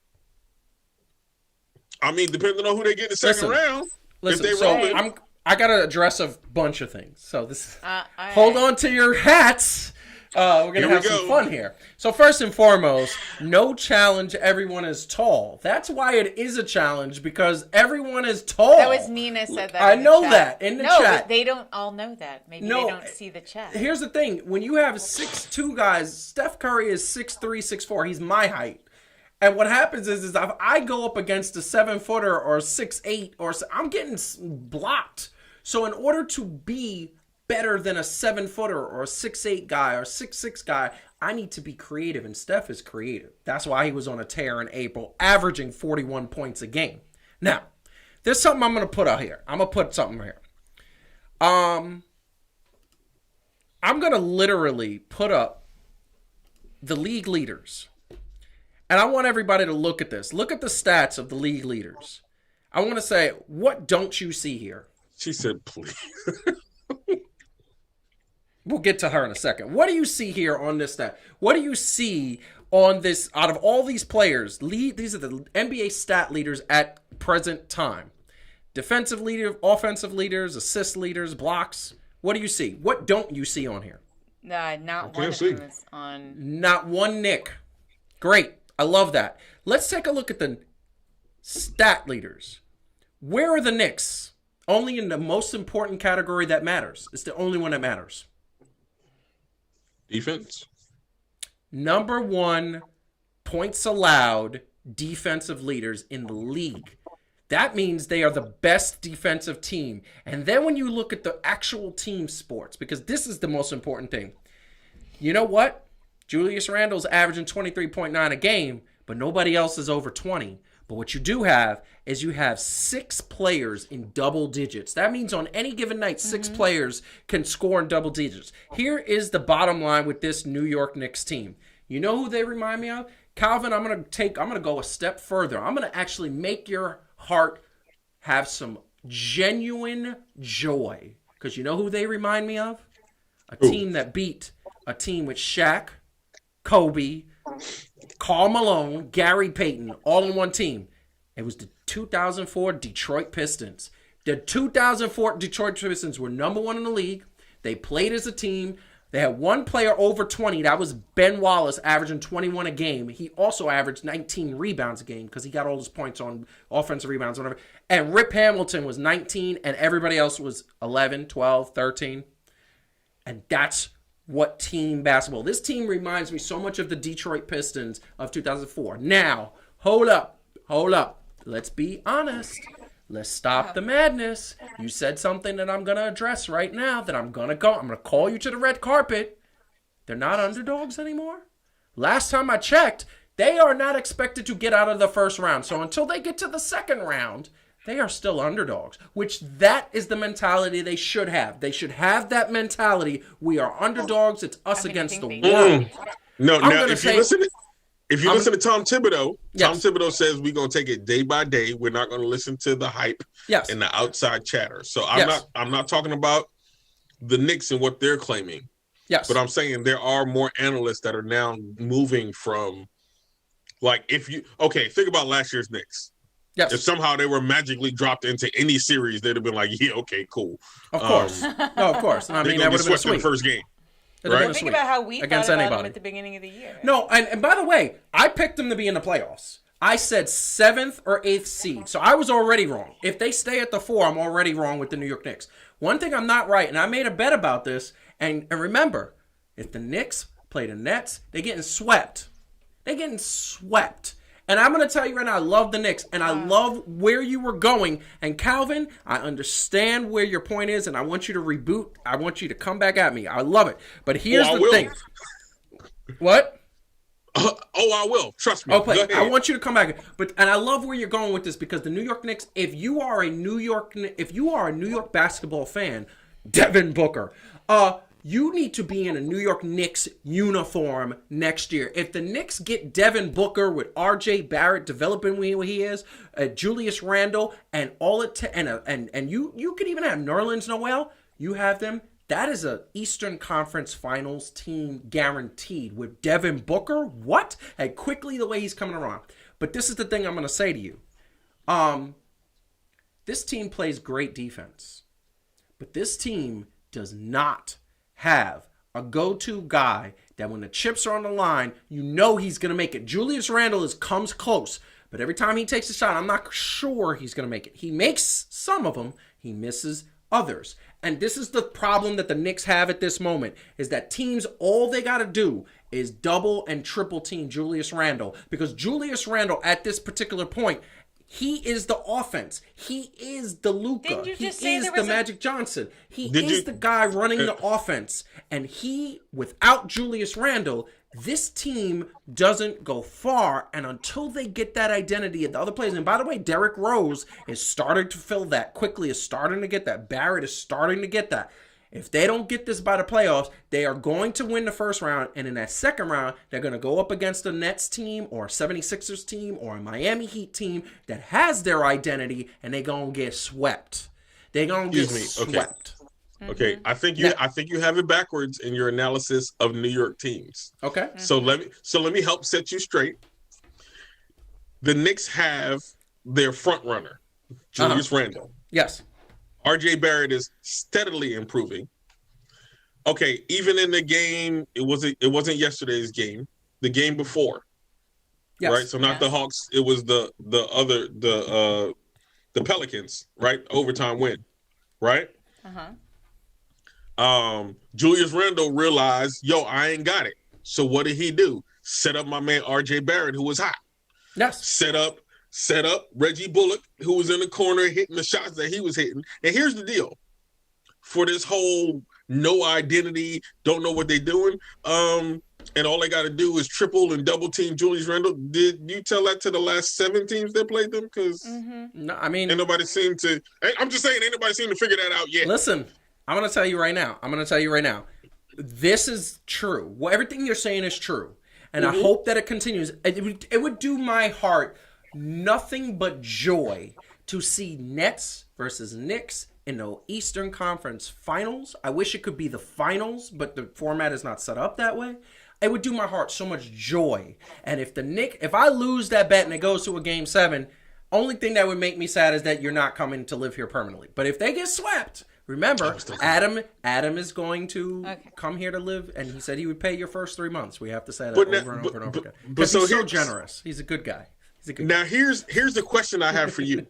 I mean, depending on who they get in the second round, if they roll
I got to address a bunch of things. So this hold on to your hats. We're going to have some fun here. So first and foremost, no challenge, everyone is tall. That's why it is a challenge, because everyone is tall.
That was Nina said that.
I
in the
know
chat.
that in the
no,
chat.
But they don't all know that. Maybe they don't see the chat.
Here's the thing. When you have 6'2" guys, Steph Curry is 6'3", 6'4". He's my height. And what happens is if I go up against a 7-footer or 6'8", I'm getting blocked. So in order to be better than a 7-footer or a 6'8" guy or 6'6" guy, I need to be creative, and Steph is creative. That's why he was on a tear in April, averaging 41 points a game. Now, there's something I'm going to put out here. I'm going to put something here. I'm going to literally put up the league leaders. And I want everybody to look at this. Look at the stats of the league leaders. I want to say, what don't you see here?
She said, please.
We'll get to her in a second. What do you see here on this stat? What do you see on this, out of all these players, these are the NBA stat leaders at present time. Defensive leader, offensive leaders, assist leaders, blocks. What do you see? What don't you see on here?
Not one of
see.
them is on.
Not one Nick. Great. I love that. Let's take a look at the stat leaders. Where are the Knicks? Only in the most important category that matters. It's the only one that matters.
Defense.
Number 1 points allowed defensive leaders in the league. That means they are the best defensive team. And then when you look at the actual team sports, because this is the most important thing. You know what? Julius Randle's averaging 23.9 a game, but nobody else is over 20. But what you do have is you have 6 players in double digits. That means on any given night, 6 players can score in double digits. Here is the bottom line with this New York Knicks team. You know who they remind me of? Calvin, I'm going to go a step further. I'm going to actually make your heart have some genuine joy. Because you know who they remind me of? A team that beat a team with Shaq, Kobe, Karl Malone, Gary Payton, all in one team. It was the 2004 Detroit Pistons. The 2004 Detroit Pistons were number 1 in the league. They played as a team. They had one player over 20. That was Ben Wallace, averaging 21 a game. He also averaged 19 rebounds a game because he got all his points on offensive rebounds, whatever. And Rip Hamilton was 19, and everybody else was 11, 12, 13. And that's what team basketball. This team reminds me so much of the Detroit Pistons of 2004. Now, hold up. Let's be honest. Let's stop the madness. You said something that I'm going to address right now that I'm going to call you to the red carpet. They're not underdogs anymore. Last time I checked, they are not expected to get out of the first round. So until they get to the second round, they are still underdogs, which that is the mentality they should have. They should have that mentality. We are underdogs. It's us against the world.
No, now if you listen to Tom Thibodeau, Tom Thibodeau says we're going to take it day by day. We're not going to listen to the hype and the outside chatter. So I'm not talking about the Knicks and what they're claiming.
Yes.
But I'm saying there are more analysts that are now moving from, like, think about last year's Knicks.
Yes.
If somehow they were magically dropped into any series, they'd have been like, yeah, okay, cool.
Of course. No, of course. I mean, that would have been sweet.
In the first game.
Right?
Think about how we
against
thought about
anybody
them at the beginning of the year.
No, and by the way, I picked them to be in the playoffs. I said 7th or 8th seed, so I was already wrong. If they stay at the 4, I'm already wrong with the New York Knicks. One thing I'm not right, and I made a bet about this, and remember, if the Knicks play the Nets, they're getting swept. And I'm going to tell you right now, I love the Knicks, and I love where you were going. And Calvin, I understand where your point is, and I want you to reboot. I want you to come back at me. I love it. But here's the thing. What?
I will. Trust me.
Okay, I want you to come back. And I love where you're going with this because the New York Knicks, if you are a New York basketball fan, Devin Booker, you need to be in a New York Knicks uniform next year. If the Knicks get Devin Booker with R.J. Barrett developing where he is, Julius Randle, and and you could even have Nerlens Noel. You have them. That is a Eastern Conference Finals team guaranteed with Devin Booker. What? And quickly the way he's coming around. But this is the thing I'm going to say to you. This team plays great defense, but this team does not have a go-to guy that when the chips are on the line, you know he's going to make it. Julius Randle comes close, but every time he takes a shot, I'm not sure he's going to make it. He makes some of them. He misses others. And this is the problem that the Knicks have at this moment, is that teams, all they got to do is double and triple team Julius Randle, because Julius Randle at this particular point, he is the offense. He is the Luka. He is the Magic Johnson. He is the guy running the offense. And without Julius Randle, this team doesn't go far. And until they get that identity at the other players, and by the way, Derrick Rose is starting to fill that quickly, is starting to get that. Barrett is starting to get that. If they don't get this by the playoffs, they are going to win the first round. And in that second round, they're going to go up against a Nets team or a 76ers team or a Miami Heat team that has their identity, and they're going to get swept. They're going to get swept.
Okay, I think you have it backwards in your analysis of New York teams.
Okay.
So let me help set you straight. The Knicks have their front runner, Julius Randle.
Yes.
R.J. Barrett is steadily improving. Okay, even in the game, it wasn't yesterday's game, the game before. Yes. Right? So not the Hawks, it was the Pelicans, right? Overtime win, right? Julius Randle realized, I ain't got it. So what did he do? Set up my man R.J. Barrett, who was hot.
Yes.
Set up Reggie Bullock, who was in the corner hitting the shots that he was hitting. And here's the deal. For this whole no identity, don't know what they're doing, and all they got to do is triple and double team Julius Randle. Did you tell that to the last 7 teams that played them? Because
no, I mean,
ain't nobody seemed to – I'm just saying, ain't nobody seemed to figure that out yet.
Listen, I'm going to tell you right now. This is true. Everything you're saying is true. And I hope that it continues. It would do my heart – nothing but joy to see Nets versus Knicks in the Eastern Conference Finals. I wish it could be the finals, but the format is not set up that way. It would do my heart so much joy. And if I lose that bet and it goes to a Game 7, only thing that would make me sad is that you're not coming to live here permanently. But if they get swept, Remember,
still
Adam is going to
Okay.
come here to live, and he said he would pay your first 3 months. We have to say that
But
over
now-
and over and over again.
but
Because
so
he's so
here's-
generous. He's a good guy. He's a good
Now
guy.
here's the question I have for you.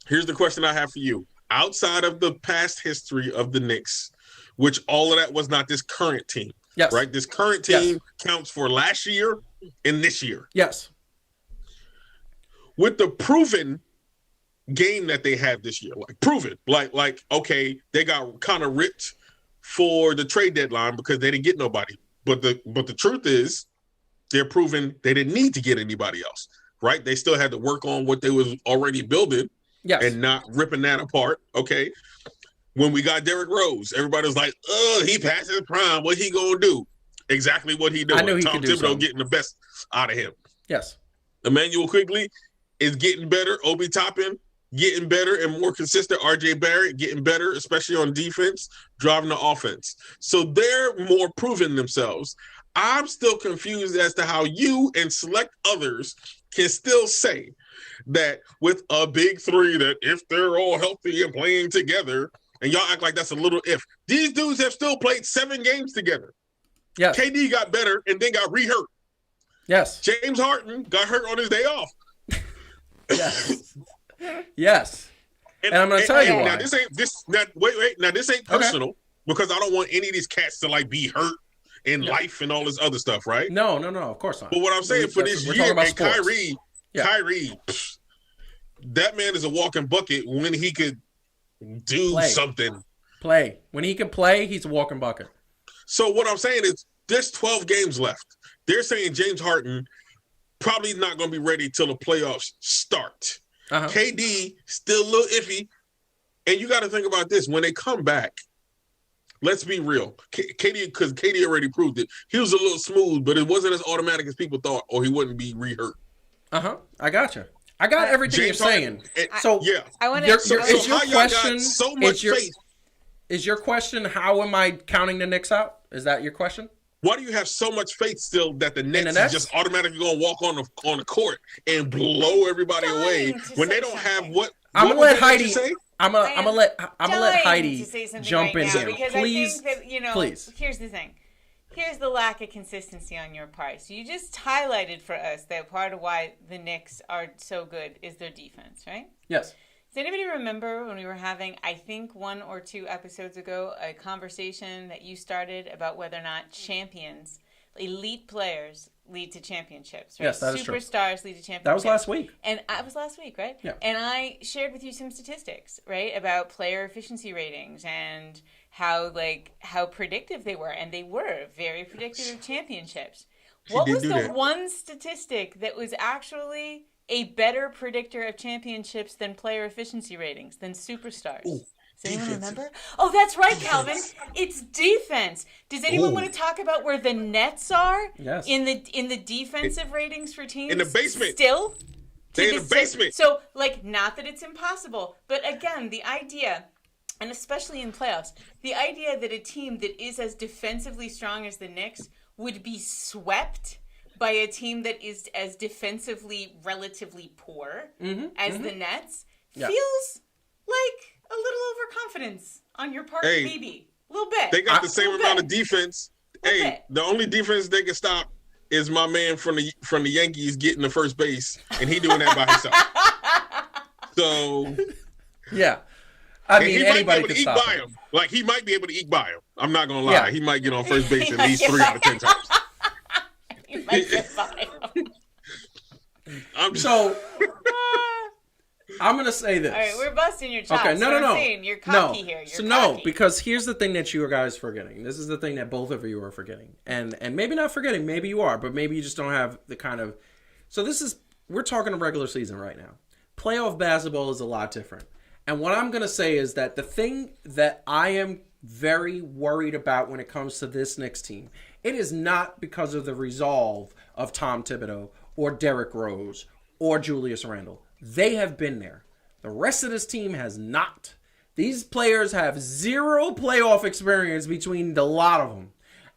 Here's the question I have for you. Outside of the past history of the Knicks, which all of that was not this current team,
Yes.
right? This current team counts for last year and this year.
Yes.
With the proven game that they have this year, like proven, like okay, they got kind of ripped for the trade deadline because they didn't get nobody. But the truth is, they're proving they didn't need to get anybody else, right? They still had to work on what they was already building.
Yes.
And not ripping that apart. Okay. When we got Derrick Rose, everybody was like, "Oh, he passed his prime. What he gonna do?" Exactly what he doing.
I knew he
Tom
could do
Thibodeau
something.
getting the best out of him.
Yes.
Emmanuel Quigley is getting better. Obi Toppin getting better and more consistent. RJ Barrett getting better, especially on defense, driving the offense. So they're more proving themselves. I'm still confused as to how you and select others can still say that with a big three, that if they're all healthy and playing together, and y'all act like that's a little if. These dudes have still played 7 games together.
Yes.
KD got better and then got re-hurt.
Yes.
James Harden got hurt on his day off.
Yes. Yes. And I'm gonna tell you why.
Now this ain't wait. Now this ain't personal because I don't want any of these cats to like be hurt in life and all this other stuff, right?
No, of course not.
But what I'm saying for this
we're
year,
talking about
and
sports.
Kyrie, that man is a walking bucket when he could do something.
Play. When he can play, he's a walking bucket.
So what I'm saying is there's 12 games left. They're saying James Harden probably not going to be ready till the playoffs start.
Uh-huh.
KD still a little iffy. And you got to think about this. When they come back, let's be real. KD, because KD already proved it. He was a little smooth, but it wasn't as automatic as people thought, or he wouldn't be re-hurt.
Uh-huh. I got you. I got everything
James
you're
Harden,
saying. So
yeah.
I want
your-
to.
your- is your
how y'all
question-
got so much faith?
Is your question, how am I counting the Knicks out? Is that your question?
Why do you have so much faith still that the Knicks
Nets?
is just automatically going to walk on the court and blow everybody away
Dying to
when they
say
don't have
something.
what?
I'm
what
gonna let
was it that you
Heidi.
say?
I'm gonna let
Dying
Heidi
to say something
jump
right
in
now,
here.
because
Please,
I think that,
please.
Here's the thing. Here's the lack of consistency on your part. So you just highlighted for us that part of why the Knicks are so good is their defense, right?
Yes.
Does anybody remember when we were having, I think 1 or 2 episodes ago, a conversation that you started about whether or not champions, elite players, lead to championships, right?
Yes, that is true.
Superstars lead to championships.
That was last week.
And I was last week, right?
Yeah.
And I shared with you some statistics, right, about player efficiency ratings and how predictive they were, and they were very predictive of championships. What
did
was
do
the
that.
one statistic that was actually a better predictor of championships than player efficiency ratings, than superstars? Does anyone remember? Oh, that's right, Calvin. It's defense. Does anyone want to talk about where the Nets are
Yes.
in the defensive ratings for teams?
In the basement.
Still?
They're in the basement.
So, not that it's impossible, but again, the idea, and especially in playoffs, the idea that a team that is as defensively strong as the Knicks would be swept by a team that is as defensively relatively poor as the Nets feels like a little overconfidence on your part,
Hey,
maybe. A little bit.
They got the same
Little
amount
bit.
of defense.
Little
Hey,
bit.
the only defense they can stop is my man from the Yankees getting to first base, and he doing that by himself. So
Yeah. I
and
mean,
he might be
anybody
able to
can
eke
stop
by
him.
him. Like he might be able to eke by him. I'm not gonna lie.
Yeah.
He might get on first base at least 3 out of 10 times.
You might get by him.
So I'm gonna say this.
All right, we're busting your chops.
Okay, no.
I'm saying you're cocky here. You're
So
cocky.
no, because here's the thing that you guys are forgetting. This is the thing that both of you are forgetting, and maybe not forgetting. Maybe you are, but maybe you just don't have the kind of. So we're talking a regular season right now. Playoff basketball is a lot different, and what I'm gonna say is that the thing that I am very worried about when it comes to this Knicks team, it is not because of the resolve of Tom Thibodeau or Derrick Rose or Julius Randle. They have been there. The rest of this team has not. These players have zero playoff experience between the lot of them.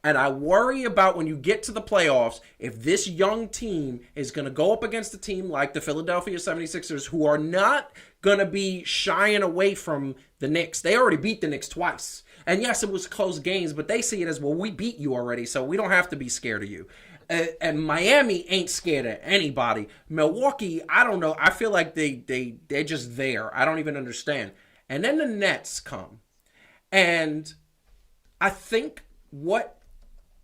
And I worry about when you get to the playoffs, if this young team is going to go up against a team like the Philadelphia 76ers, who are not going to be shying away from the Knicks. They already beat the Knicks twice. And yes, it was close games, but they see it as, well, we beat you already, so we don't have to be scared of you. And Miami ain't scared of anybody. Milwaukee, I don't know. I feel like they're just there. I don't even understand. And then the Nets come. And I think what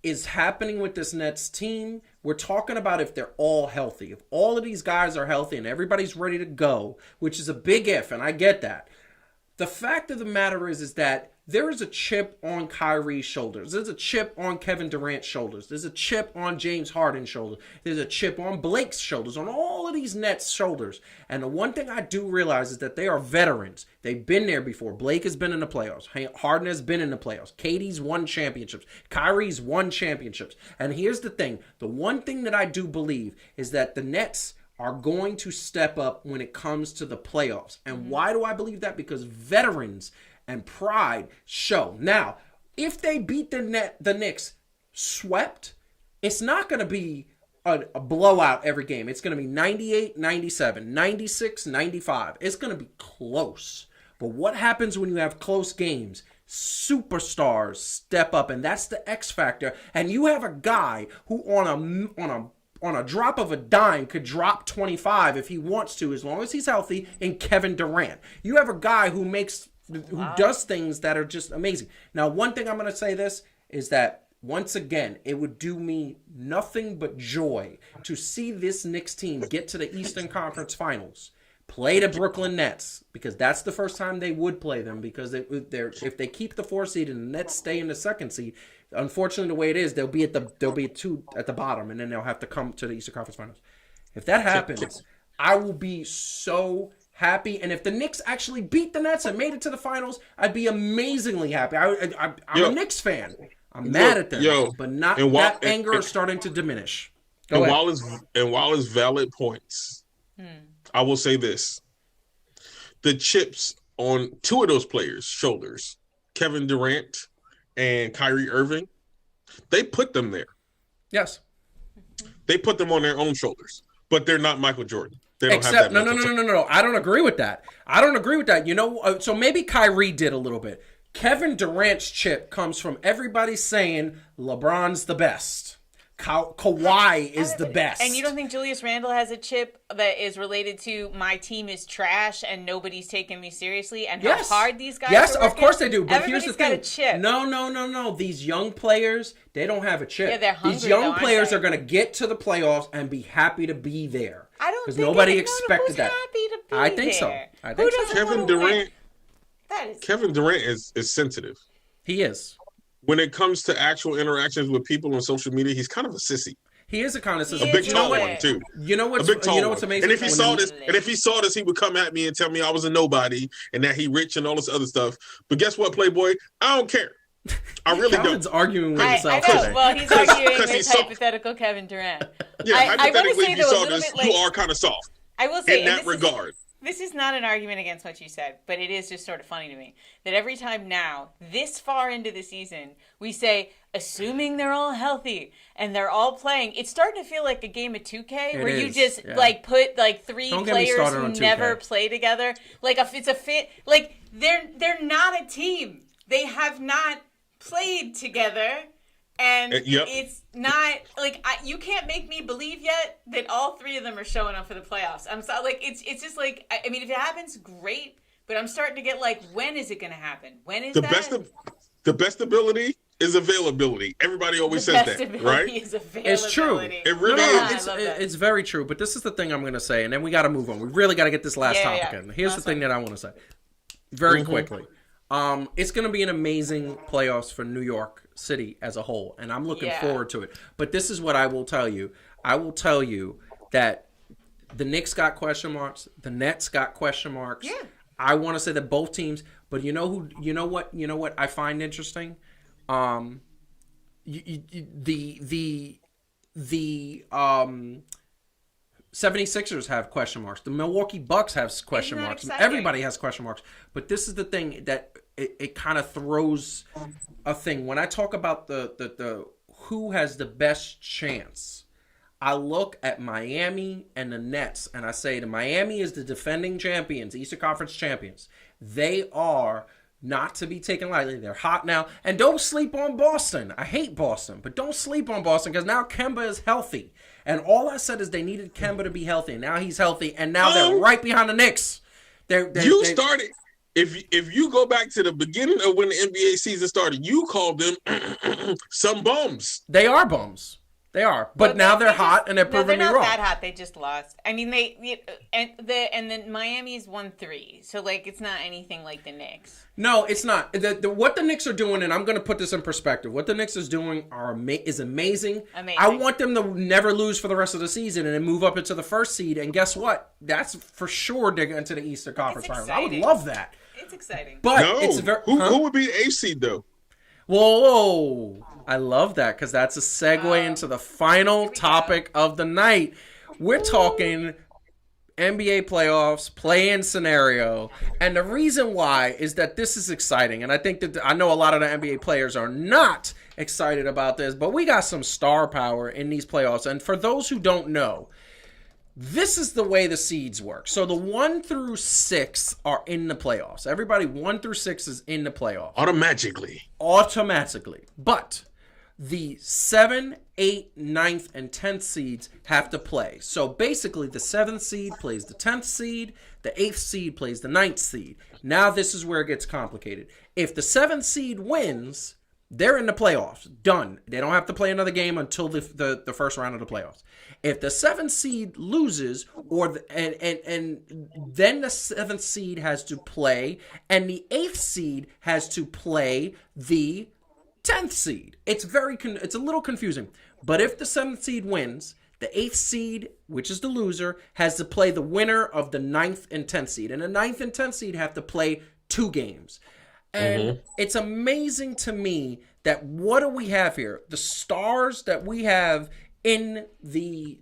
is happening with this Nets team, we're talking about if they're all healthy. If all of these guys are healthy and everybody's ready to go, which is a big if, and I get that. The fact of the matter is that there is a chip on Kyrie's shoulders. There's a chip on Kevin Durant's shoulders. There's a chip on James Harden's shoulders. There's a chip on Blake's shoulders, on all of these Nets' shoulders. And the one thing I do realize is that they are veterans. They've been there before. Blake has been in the playoffs. Harden has been in the playoffs. KD's won championships. Kyrie's won championships. And here's the thing. The one thing that I do believe is that the Nets are going to step up when it comes to the playoffs. And why do I believe that? Because veterans and pride show. Now, if they beat the Knicks swept, it's not going to be a blowout every game. It's going to be 98, 97, 96, 95. It's going to be close. But what happens when you have close games? Superstars step up, and that's the X factor. And you have a guy who on a drop of a dime could drop 25 if he wants to, as long as he's healthy, in Kevin Durant. You have a guy who does things that are just amazing. Now, one thing I'm going to say this is that, once again, it would do me nothing but joy to see this Knicks team get to the Eastern Conference Finals, play the Brooklyn Nets, because that's the first time they would play them, because if they keep the 4 seed and the Nets stay in the 2nd seed, unfortunately, the way it is, they'll be 2 at the bottom, and then they'll have to come to the Eastern Conference Finals. If that happens, I will be so happy. And if the Knicks actually beat the Nets and made it to the finals, I'd be amazingly happy. I'm a Knicks fan. I'm mad at them, but that anger is starting to diminish. Go ahead.
While it's valid points, I will say this: the chips on 2 of those players' shoulders, Kevin Durant and Kyrie Irving, they put them there.
Yes.
They put them on their own shoulders, but they're not Michael Jordan. They don't
Except,
have that.
No. I don't agree with that. You know, so maybe Kyrie did a little bit. Kevin Durant's chip comes from everybody saying LeBron's the best. Kawhi is the best.
And you don't think Julius Randle has a chip that is related to my team is trash and nobody's taking me seriously and how hard these guys are working?
Of course they do. But here's the thing.
Got a chip.
No. These young players, they don't have a chip.
Yeah, they're hungry.
These young players are going to get to the playoffs and be happy to be there.
I don't think
nobody expected that.
Happy to be
I think so.
Kevin Durant is sensitive.
He is.
When it comes to actual interactions with people on social media, he's kind of a sissy.
He is a kind of sissy.
A big tall one too.
You know what's amazing?
And if he saw this, he would come at me and tell me I was a nobody and that he rich and all this other stuff. But guess what, Playboy? I don't care. I really
Calvin's
don't.
arguing with himself.
I know. Well, he's arguing with hypothetical Kevin Durant.
Yeah, hypothetically, if you saw this,
like,
you are kind of soft.
I will say
in that regard.
This is not an argument against what you said, but it is just sort of funny to me that every time now, this far into the season, we say, assuming they're all healthy and they're all playing, it's starting to feel like a game of 2K where you just like put like 3 players who never play together. Like it's a fit. Like they're not a team. They have not played together. And it's not like you can't make me believe yet that all 3 of them are showing up for the playoffs. I'm sorry, like it's just like I mean, if it happens, great. But I'm starting to get like, when is it going to happen? When is
the best ability is availability. Everybody always says that, right?
It's true.
It really is.
It's very true. But this is the thing I'm going to say, and then we got to move on. We really got to get this last topic in. Here's the thing that I want to say very quickly. It's going to be an amazing playoffs for New York City as a whole, and I'm looking forward to it. But this is what I will tell you. I will tell you that the Knicks got question marks. The Nets got question marks.
Yeah.
I want to say that both teams, but you know what I find interesting? The 76ers have question marks. The Milwaukee Bucks have question marks.
Exciting?
Everybody has question marks. But this is the thing that it kind of throws a thing. When I talk about the who has the best chance, I look at Miami and the Nets, and I say the Miami is the defending champions, Eastern Conference champions. They are not to be taken lightly. They're hot now. And don't sleep on Boston. I hate Boston, but don't sleep on Boston because now Kemba is healthy. And all I said is they needed Kemba to be healthy. And now he's healthy, and now they're right behind the Knicks.
Started. If you go back to the beginning of when the NBA season started, you called them some bums.
They are bums. They are, but now they're hot and they're proving me wrong.
They're not that hot. They just lost. I mean, and then Miami's won 3, so like it's not anything like the Knicks.
No, it's not. What the Knicks are doing, and I'm going to put this in perspective. What the Knicks is doing is amazing. I want them to never lose for the rest of the season and then move up into the first seed. And guess what? That's for sure digging into the Eastern Conference Finals. I would love that.
It's exciting.
But
no,
it's
who would be the 8th seed though?
Whoa. I love that because that's a segue into the final topic of the night. We're talking NBA playoffs, play-in scenario. And the reason why is that this is exciting. And I think that I know a lot of the NBA players are not excited about this, but we got some star power in these playoffs. And for those who don't know, this is the way the seeds work. So the 1 through 6 are in the playoffs. Everybody 1 through 6 is in the playoffs.
Automatically.
But the 7, 8, 9th, and 10th seeds have to play. So basically the 7th seed plays the 10th seed, the 8th seed plays the 9th seed. Now this is where it gets complicated. If the 7th seed wins, they're in the playoffs. Done. They don't have to play another game until the first round of the playoffs. If the 7th seed loses, and then the 7th seed has to play, and the 8th seed has to play the 10th seed. It's a little confusing. But if the 7th seed wins, the 8th seed, which is the loser, has to play the winner of the 9th and 10th seed. And the 9th and 10th seed have to play 2 games. And it's amazing to me that what do we have here? The stars that we have in the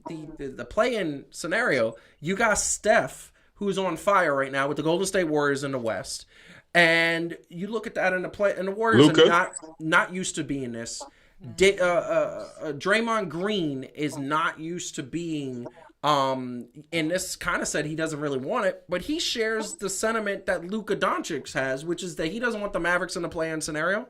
play-in scenario, you got Steph, who's on fire right now with the Golden State Warriors in the West. And you look at that in the Warriors
Luka.
are not used to being this. Draymond Green is not used to being and this kind of said he doesn't really want it, but he shares the sentiment that Luka Doncic has, which is that he doesn't want the Mavericks in the play-in scenario.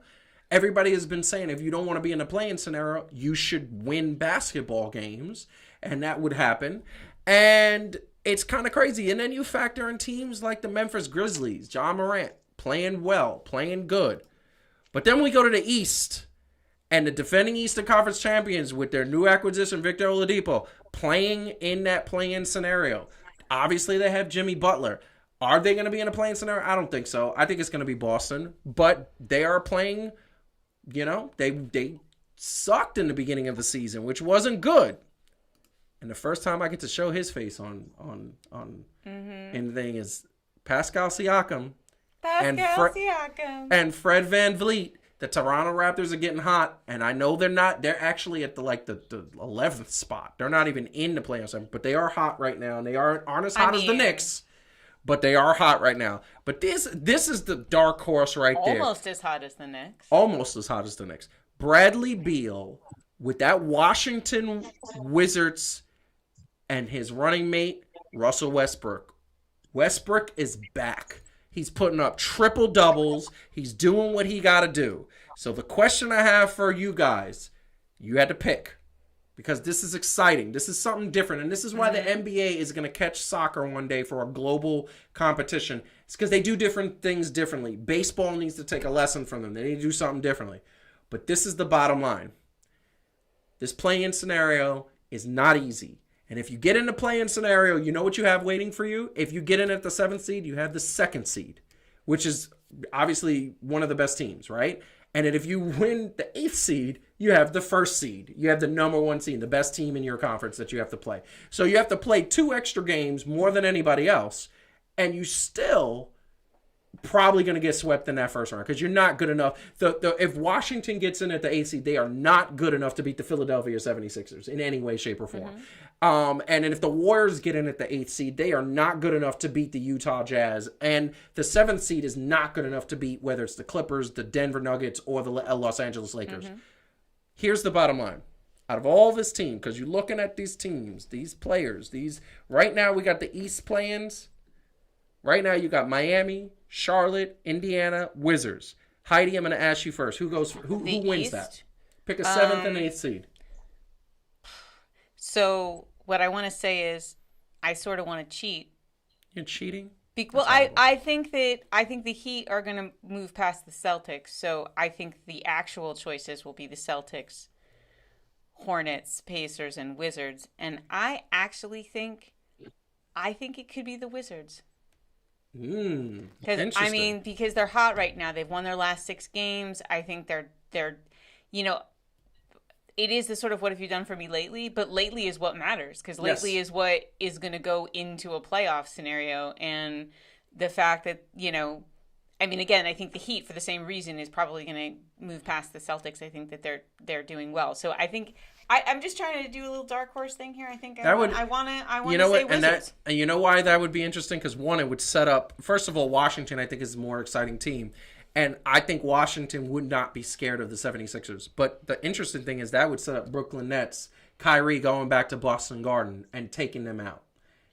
Everybody has been saying if you don't want to be in the play-in scenario, you should win basketball games, and that would happen. And it's kind of crazy. And then you factor in teams like the Memphis Grizzlies, Ja Morant, playing well, playing good. But then we go to the East, and the defending Eastern Conference champions with their new acquisition, Victor Oladipo, playing in that play-in scenario. Obviously, they have Jimmy Butler. Are they going to be in a play-in scenario? I don't think so. I think it's going to be Boston. But they are playing, they sucked in the beginning of the season, which wasn't good. And the first time I get to show his face on in the thing is Pascal Siakam. And Fred VanVleet. The Toronto Raptors are getting hot, and I know they're not. They're actually at the 11th spot. They're not even in the playoffs, but they are hot right now, and they aren't as hot as the Knicks, but they are hot right now. But this is the dark horse right there.
Almost as hot as the Knicks.
Almost as hot as the Knicks. Bradley Beal with that Washington Wizards and his running mate Russell Westbrook. Westbrook is back. He's putting up triple doubles. He's doing what he got to do. So the question I have for you guys, you had to pick because this is exciting. This is something different. And this is why the NBA is going to catch soccer one day for a global competition. It's because they do different things differently. Baseball needs to take a lesson from them. They need to do something differently. But this is the bottom line. This play-in scenario is not easy. And if you get in the play-in scenario, you know what you have waiting for you? If you get in at the 7th seed, you have the 2nd seed, which is obviously one of the best teams, right? And then if you win the 8th seed, you have the 1st seed. You have the number 1 seed, the best team in your conference that you have to play. So you have to play 2 extra games more than anybody else, and you still probably going to get swept in that first round because you're not good enough. If Washington gets in at the 8th seed, they are not good enough to beat the Philadelphia 76ers in any way, shape, or form. And then if the Warriors get in at the 8th seed, they are not good enough to beat the Utah Jazz. And the 7th seed is not good enough to beat whether it's the Clippers, the Denver Nuggets, or the Los Angeles Lakers. Here's the bottom line. Out of all this team, because you're looking at these teams, these players, right now we got the East play-ins. Right now you got Miami, Charlotte, Indiana, Wizards. Heidi, I'm going to ask you first. Who wins
East?
that? Pick a 7th and 8th seed.
So what I want to say is, I sort of want to cheat.
You're cheating?
Well, I think the Heat are going to move past the Celtics. So I think the actual choices will be the Celtics, Hornets, Pacers, and Wizards. And I actually think it could be the Wizards. Because because they're hot right now. They've won their last 6 games. I think they're it is the sort of what have you done for me lately, but lately is what matters because lately is what is going to go into a playoff scenario. And the fact that, again, I think the Heat for the same reason is probably going to move past the Celtics. I think that they're doing well. So I think I'm just trying to do a little dark horse thing here. I think I want to say Wizards.
And you know why that would be interesting? Because one, it would set up. First of all, Washington I think is a more exciting team, and I think Washington would not be scared of the 76ers. But the interesting thing is that would set up Brooklyn Nets, Kyrie going back to Boston Garden and taking them out.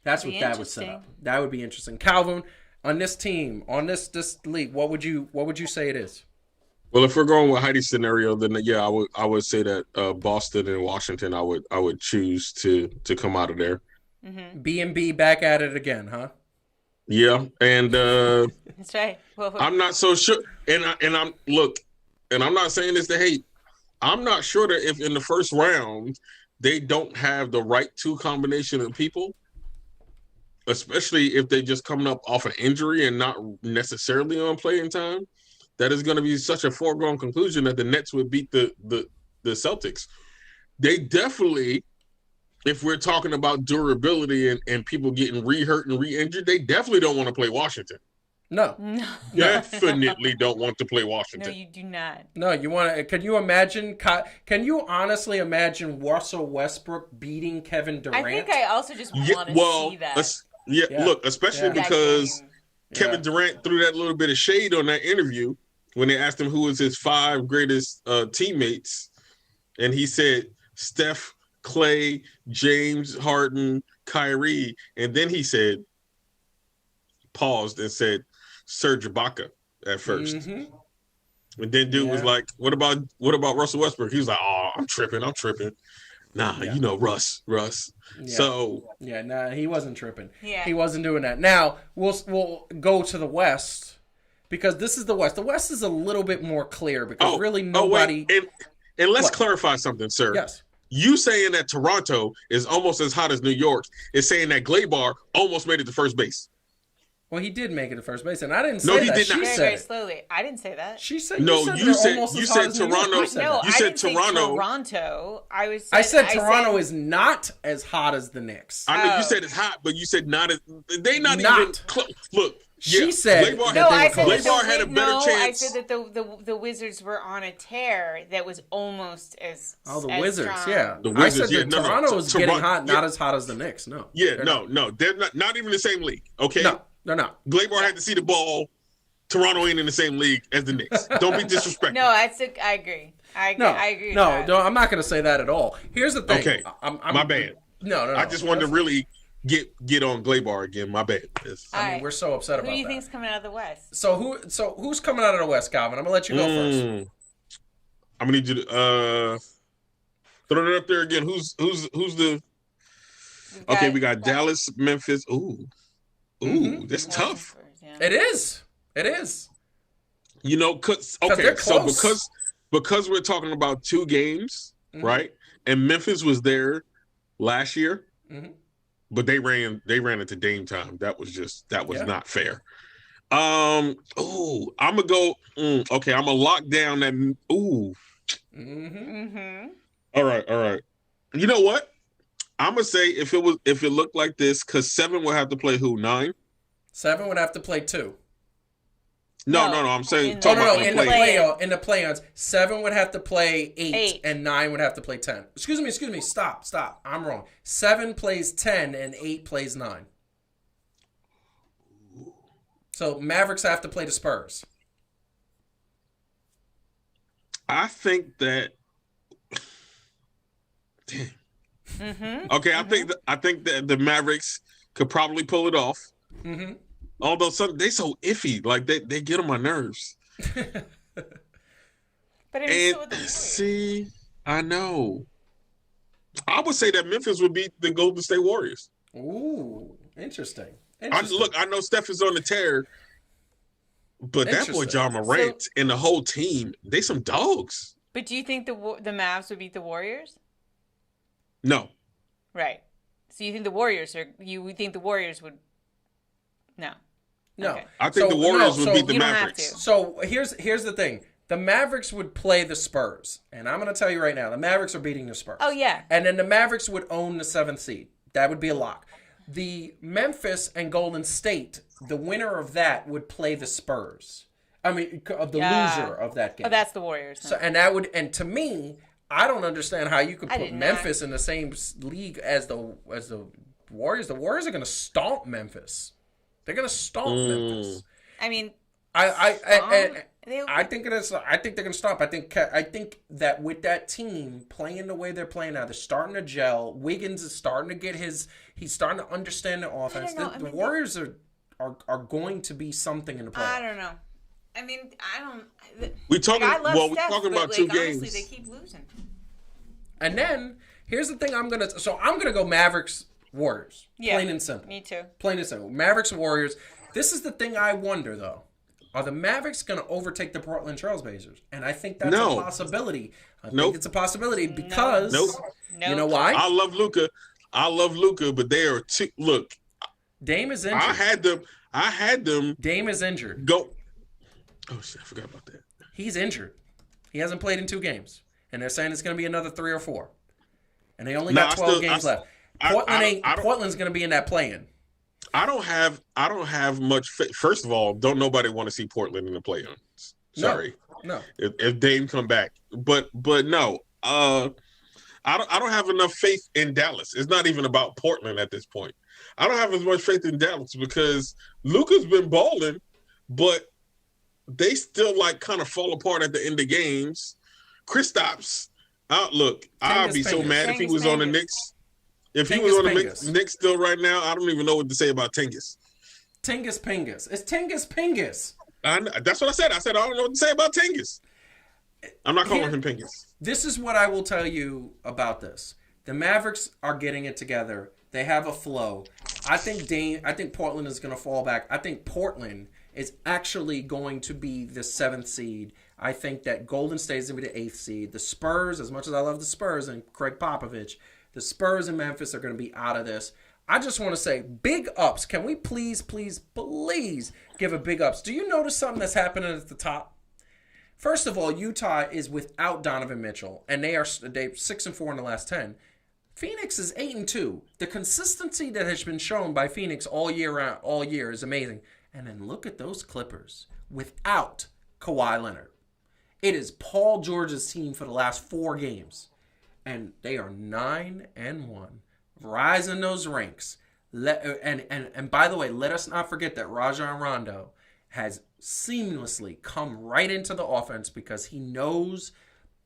That's what that would set up. That would be interesting. Calvin, on this team, on this league, what would you say it is?
Well, if we're going with Heidi's scenario, then yeah, I would say that Boston and Washington, I would choose to come out of there.
B&B back at it again, huh?
Yeah, and
that's right. Well,
I'm not so sure. And I'm not saying this to hate. I'm not sure that if in the first round they don't have the right 2 combination of people, especially if they just coming up off an injury and not necessarily on playing time. That is going to be such a foregone conclusion that the Nets would beat the Celtics. They definitely, if we're talking about durability and people getting re-hurt and re-injured, they definitely don't want to play Washington.
No.
Definitely don't want to play Washington.
No, you do not.
No, you want to. Can you honestly imagine Russell Westbrook beating Kevin Durant?
I think I also just want to see that.
Look, especially because Kevin Durant threw that little bit of shade on that interview when they asked him who was his 5 greatest teammates. And he said, Steph, Clay, James Harden, Kyrie. And then he said, paused and said, Serge Ibaka at first. And then dude was like, what about Russell Westbrook? He was like, oh, I'm tripping. Nah, Russ.
Yeah.
So
he wasn't tripping.
Yeah.
He wasn't doing that. Now we'll go to the West because this is the West. The West is a little bit more clear because really nobody.
And let's clarify something, sir.
Yes.
You saying that Toronto is almost as hot as New York is saying that Glaber almost made it to first base.
Well, he did make it to first base, and I didn't say
No, he
that.
did not.
She said
Very
it.
slowly. I didn't say that.
She said
No, you said
Toronto.
You said Toronto.
Toronto.
I said Toronto is not as hot as the Knicks.
I know you said it's hot, but you said not as they not even close. Look,
she said
Glaber,
Glaber
had a better chance.
I said that the Wizards were on a tear that was almost as
the
as
Wizards,
strong.
yeah.
The Wizards,
I said that Toronto is getting hot, not as hot as the Knicks. No.
Yeah, no, they're not even the same league. Okay,
no, they're not.
Glaber had to see the ball. Toronto ain't in the same league as the Knicks. Don't be disrespectful.
No, I agree. I agree.
No, I'm not going to say that at all. Here's the thing.
Okay, my bad.
No.
I just wanted to really get on Glaber again. My bad.
I mean, we're so upset about that.
Who do you think's coming out of the West?
So who's coming out of the West, Calvin? I'm gonna let you go first.
I'm gonna need you to throw it up there again. Who's the? Okay, we got Dallas, Memphis. Ooh, that's tough.
Yeah.
It is.
Because we're talking about 2 games, right? And Memphis was there last year, but they ran into Dame time. That was not fair. I'm gonna go. Okay, I'm gonna lock down that. All right. You know what? I'm gonna say if it looked like this, because 7 would have to play who? 9.
7 would have to play 2.
No,
No,
I'm saying
in
talking
the-
about
in
the
the
play.
in the play-ons, 7 would have to play 8,
Eight.
and 9 would have to play 10. Excuse me. Stop. I'm wrong. 7 plays 10, and 8 plays 9. So Mavericks have to play the Spurs.
I think that. Damn.
Mm-hmm.
Okay, I think that the Mavericks could probably pull it off.
Mm-hmm.
Although they so iffy, like they get on my nerves.
But it is still with the
And
Warriors.
see, I know. I would say that Memphis would beat the Golden State Warriors.
Ooh, interesting.
I know Steph is on the tear, but that boy
Interesting.
John Morant and the whole team, they some dogs.
But do you think the Mavs would beat the Warriors?
No,
Right. So you think the Warriors would? No.
No.
Okay.
I think the Warriors would beat the
you don't have
Mavericks.
to.
So here's the thing. The Mavericks would play the Spurs. And I'm going to tell you right now, the Mavericks are beating the Spurs.
Oh, yeah.
And then the Mavericks would own the 7th seed. That would be a lock. The Memphis and Golden State, the winner of that would play the Spurs. I mean, of the loser of that game.
Oh, that's the Warriors.
So, and to me, I don't understand how you could
I
put
did not.
Memphis in the same league as the Warriors. The Warriors are going to stomp Memphis. They're going to stomp Memphis.
I mean,
I think they're going to stop. I think that with that team playing the way they're playing now, they're starting to gel. Wiggins is starting to get he's starting to understand the offense.
know.
The Warriors are going to be something in the playoffs.
I don't know. I mean, I don't.
We talking.
I love
Well, we're
Steph,
talking
but,
about two
honestly,
games.
they keep losing.
And then here's the thing I'm gonna go Mavericks Warriors.
Yeah,
Plain and simple.
Me too.
Plain and simple. Mavericks Warriors. This is the thing I wonder though. Are the Mavericks gonna overtake the Portland Trailblazers? And I think that's
No.
a possibility. I
Nope.
think it's a possibility because
Nope.
No.
you know why?
I love Luka, but they are too. Look,
Dame is injured.
I had them
Dame is injured.
go. Oh shit! I forgot about that.
He's injured. He hasn't played in 2 games. And they're saying it's going to be another 3 or 4. And they only got 12 games left. Portland's going to be in that play-in.
I don't have much. First of all, don't nobody want to see Portland in the play-ins. Sorry,
No.
if Dame come back, but no. I don't have enough faith in Dallas. It's not even about Portland at this point. I don't have as much faith in Dallas because Luka's been balling, but they still like kind of fall apart at the end of games. Kristaps, look, I'd be so mad if he was on the Knicks. If he was on the Knicks still right now, I don't even know what to say about Tingus.
Tingus Pingus. It's Tingus Pingus.
That's what I said. I said I don't know what to say about Tingus. I'm not calling him Pingus.
This is what I will tell you about this. The Mavericks are getting it together. They have a flow. I think Portland is going to fall back. I think Portland is actually going to be the 7th seed. I think that Golden State is going to be the 8th seed. The Spurs, as much as I love the Spurs and Craig Popovich, the Spurs and Memphis are going to be out of this. I just want to say big ups. Can we please give a big ups? Do you notice something that's happening at the top? First of all, Utah is without Donovan Mitchell, and they're 6-4 in the last 10. Phoenix is 8-2. The consistency that has been shown by Phoenix all year is amazing. And then look at those Clippers without Kawhi Leonard. It is Paul George's team for the last 4 games, and they are 9-1, rising those ranks. And by the way, let us not forget that Rajon Rondo has seamlessly come right into the offense because he knows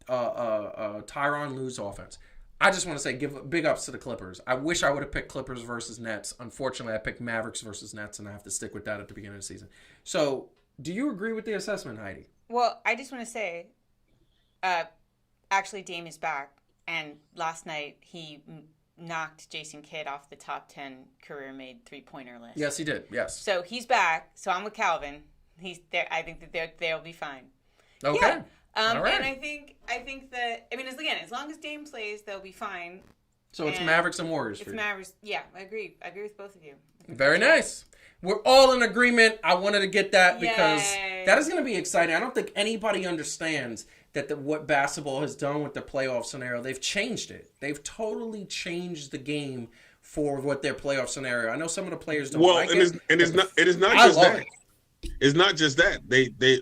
Tyronn Lue's offense. I just want to say give big ups to the Clippers. I wish I would have picked Clippers versus Nets. Unfortunately, I picked Mavericks versus Nets, and I have to stick with that at the beginning of the season. So, do you agree with the assessment, Heidi?
Well, I just want to say, actually, Dame is back, and last night he knocked Jason Kidd off the top 10 career-made three-pointer list.
Yes, he did. Yes.
So he's back. So I'm with Calvin. He's there. I think that they'll be fine.
Okay.
Yeah.
All right.
And I think that as long as Dame plays, they'll be fine.
So it's
And
Mavericks and Warriors for
It's
you.
Mavericks. Yeah, I agree. I agree with both of you.
Very nice. We're all in agreement. I wanted to get that because
Yay.
that is going to be exciting. I don't think anybody understands that what basketball has done with the playoff scenario. They've changed it. They've totally changed the game for what their playoff scenario. I know some of the players don't like it.
It is not
I
just
love
that.
it.
it's not just that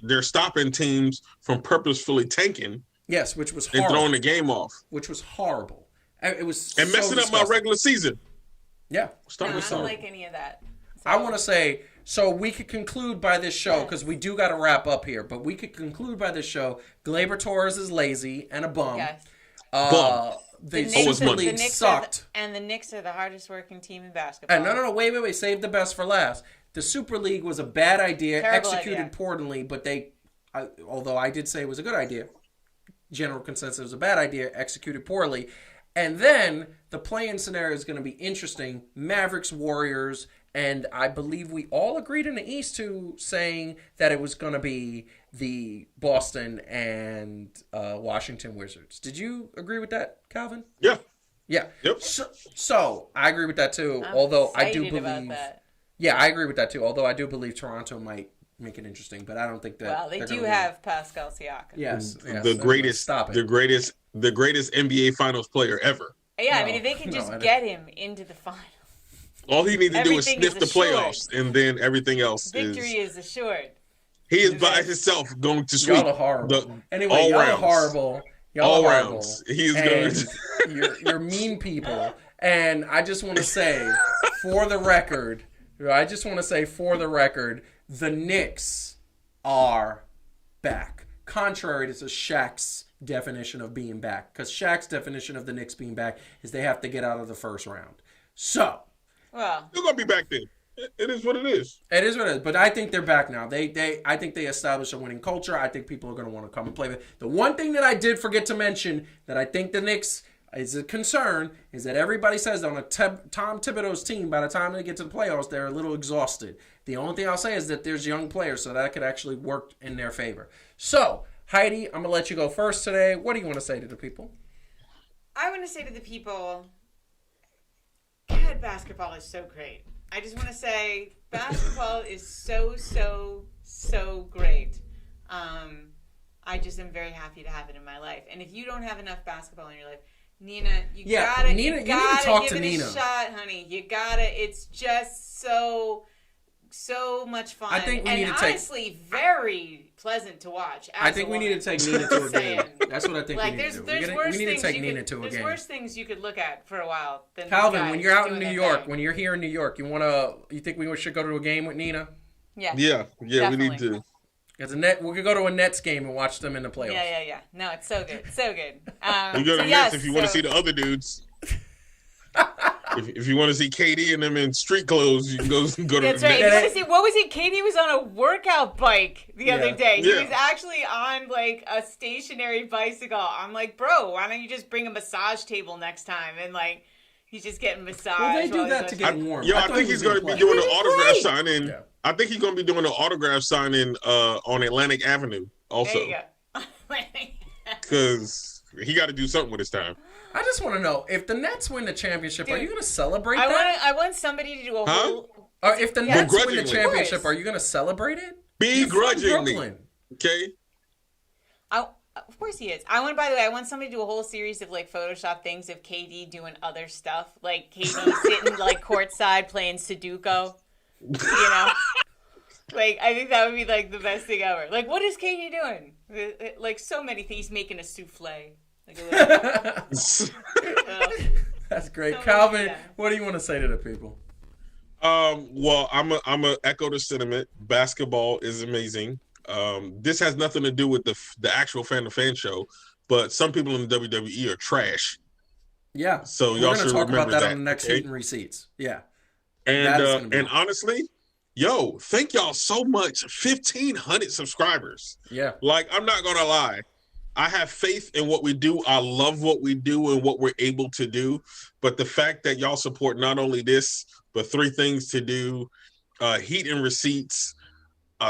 they're stopping teams from purposefully tanking.
Yes, which was
and
horrible.
throwing the game off,
Which was horrible. It was
and
so
messing up
disgusting.
my regular season.
Yeah.
No, I don't like any of that. So,
I want to say, so we could conclude by this show, because we do got to wrap up here, but we could conclude by this show, Gleyber Torres is lazy and a bum.
Yes.
Bum.
The
Always money.
Superleague sucked.
And the Knicks are the hardest working team in basketball.
And no, wait, save the best for last. The Super League was a bad idea,
Terrible
executed
idea.
poorly, but although I did say it was a good idea, general consensus was a bad idea, executed poorly. And then the play-in scenario is going to be interesting. Mavericks, Warriors, and I believe we all agreed in the East to saying that it was going to be the Boston and Washington Wizards. Did you agree with that, Calvin?
Yeah.
Yeah.
Yep.
So I agree with that too.
I'm
although I do
excited about
believe,
that.
yeah, I agree with that too. Although I do believe Toronto might make it interesting, but I don't think that.
Well, they
they're
do
gonna win.
have Pascal Siakam.
Yes,
The greatest,
Stop it.
the greatest NBA Finals player ever.
Yeah, I
No,
mean, if they could
no,
just
I don't-
get him into the final,
All he needs to do is
Everything
sniff the
is assured.
playoffs, and then everything else
victory
is.
is assured.
He is by himself going to sweep.
Y'all are horrible.
the-
Anyway,
all
y'all are
rounds.
horrible. Y'all
All
are horrible.
rounds. He is going
And you're mean people. And I just want to say, for the record, the Knicks are back. Contrary to Shaq's definition of being back. Because Shaq's definition of the Knicks being back is they have to get out of the first round. So,
Well,
They're going to be back then. It is what it is.
it is what it is, but I think they're back now. I think they established a winning culture. I think people are going to want to come and play with. The one thing that I did forget to mention that I think the Knicks is a concern is that everybody says on Tom Thibodeau's team, by the time they get to the playoffs, they're a little exhausted. The only thing I'll say is that there's young players, so that could actually work in their favor. So, Heidi, I'm going to let you go first today. What do you want to say to the people?
I want to say to the people, God, basketball is so great. I just want to say basketball is so, so, so great. I just am very happy to have it in my life. And if you don't have enough basketball in your life, Nina, you need to
talk
give
to
it
Nina.
a shot, honey. You gotta. It's just so much fun.
I think we
and
need to take-
honestly very pleasant to watch.
I think we need to take Nina to a game.
Saying.
That's what I think
Like
we need
there's
to do.
there's
We
worse
need to
things
take
you
Nina
could,
to a
there's
game.
worse things you could look at for a while than
Calvin,
these
when
guys
you're out in
doing
New
their
York,
thing.
when you're here in New York, you think we should go to a game with Nina?
Yeah.
Yeah, we need
Definitely.
to.
As we could go to a Nets game and watch them in the playoffs.
Yeah. No, it's so good. So good.
You go to
so
Nets
yes,
if you want to see the other dudes. if you want to see KD and them in street clothes, you can go to
That's
the
right.
Nets.
You want to see what was it? Katie was on a workout bike the other day. He
Yeah.
was actually on like a stationary bicycle. I'm like, bro, why don't you just bring a massage table next time? And like, he's just getting massaged.
Well, they do
while
that
he's
to
on-
get warm.
Yo, I
thought
think
he
he's
was
going to
gonna
be
play.
doing an autograph
great.
signing.
Yeah.
I think he's going to be doing an autograph signing on Atlantic Avenue also,
There you go.
because he got to do something with his time.
I just want to know, if the Nets win the championship, are
Dude,
you going to celebrate
I
that?
want somebody to do a
Huh?
whole.
Or if the Nets win the
Begrudgingly.
championship,
Of course.
are you going to celebrate it? You're from
Begrudgingly,
Brooklyn.
okay?
Of course he is. By the way, I want somebody to do a whole series of like Photoshop things of KD doing other stuff, like KD sitting like courtside playing Sudoku. You know, like I think that would be like the best thing ever. Like, what is KD doing? Like so many things. He's making a souffle. Like a little,
That's great.
So
Calvin,
yeah.
what do you want to say to the people?
Well, I'm a echo the sentiment. Basketball is amazing. This has nothing to do with the actual fan-to-fan show, but some people in the WWE are trash.
Yeah.
So
We're
y'all
going to
should
talk about
remember
that
that,
on the next
okay?
Heat and Receipts. Yeah. That is gonna
And
be-
and honestly, yo, thank y'all so much. 1,500 subscribers.
Yeah.
Like, I'm not gonna lie. I have faith in what we do. I love what we do and what we're able to do. But the fact that y'all support not only this, but 3 Things to Do, Heat and Receipts,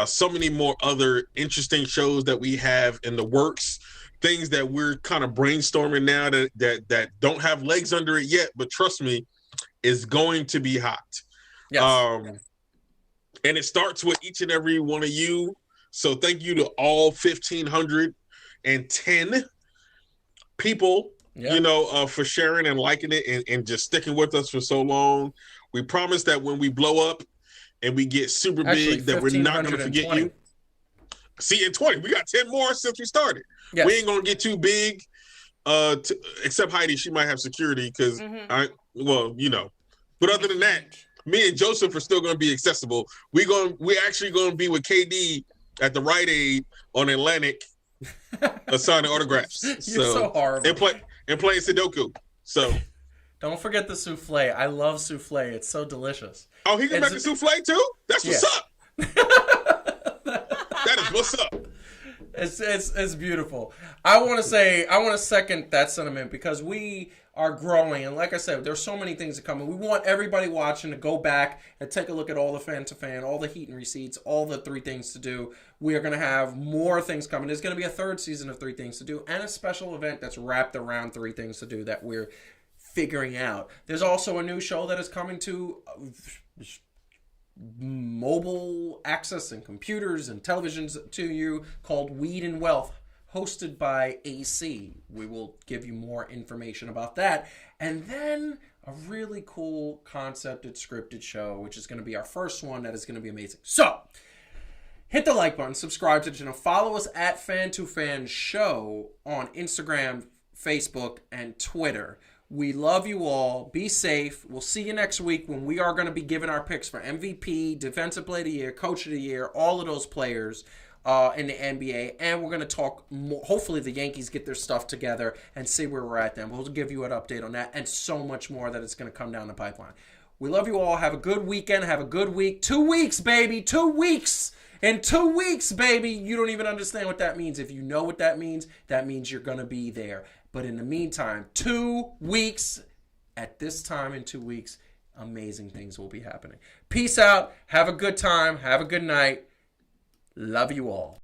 so many more other interesting shows that we have in the works, things that we're kind of brainstorming now that don't have legs under it yet, but trust me, is going to be hot.
Yes.
And it starts with each and every one of you. So thank you to all 1,510 people,
Yeah.
for sharing and liking it and just sticking with us for so long. We promise that when we blow up, and we get super
Actually,
big that we're not going to forget
1,520.
you. See, in 20, we got 10 more since we started.
Yes.
We ain't going to get too big, except Heidi. She might have security because But other than that, me and Joseph are still going to be accessible. We're actually going to be with KD at the Rite Aid on Atlantic, signing autographs.
You're so horrible.
And playing Sudoku. So
don't forget the souffle. I love souffle. It's so delicious.
Oh, he can make a souffle too? That's what's up. That is what's up.
It's beautiful. I want to second that sentiment because we are growing, and like I said, there's so many things that come. We want everybody watching to go back and take a look at all the fan to fan, all the heat and receipts, all the 3 things to do. We are going to have more things coming. There's going to be a 3rd season of 3 things to do, and a special event that's wrapped around 3 things to do that we're figuring out. There's also a new show that is coming to mobile access and computers and televisions to you called Weed and Wealth, hosted by AC. We will give you more information about that. And then a really cool concepted scripted show, which is going to be our first one that is going to be amazing. So hit the like button, subscribe to the channel, follow us at Fan2Fan Show on Instagram, Facebook, and Twitter. We love you all. Be safe. We'll see you next week when we are going to be giving our picks for MVP, Defensive Player of the Year, Coach of the Year, all of those players in the NBA. And we're going to talk more. Hopefully the Yankees get their stuff together and see where we're at then. We'll give you an update on that and so much more that it's going to come down the pipeline. We love you all. Have a good weekend. Have a good week. 2 weeks, baby. 2 weeks. In 2 weeks, baby. You don't even understand what that means. If you know what that means you're going to be there. But in the meantime, 2 weeks, at this time in 2 weeks, amazing things will be happening. Peace out. Have a good time. Have a good night. Love you all.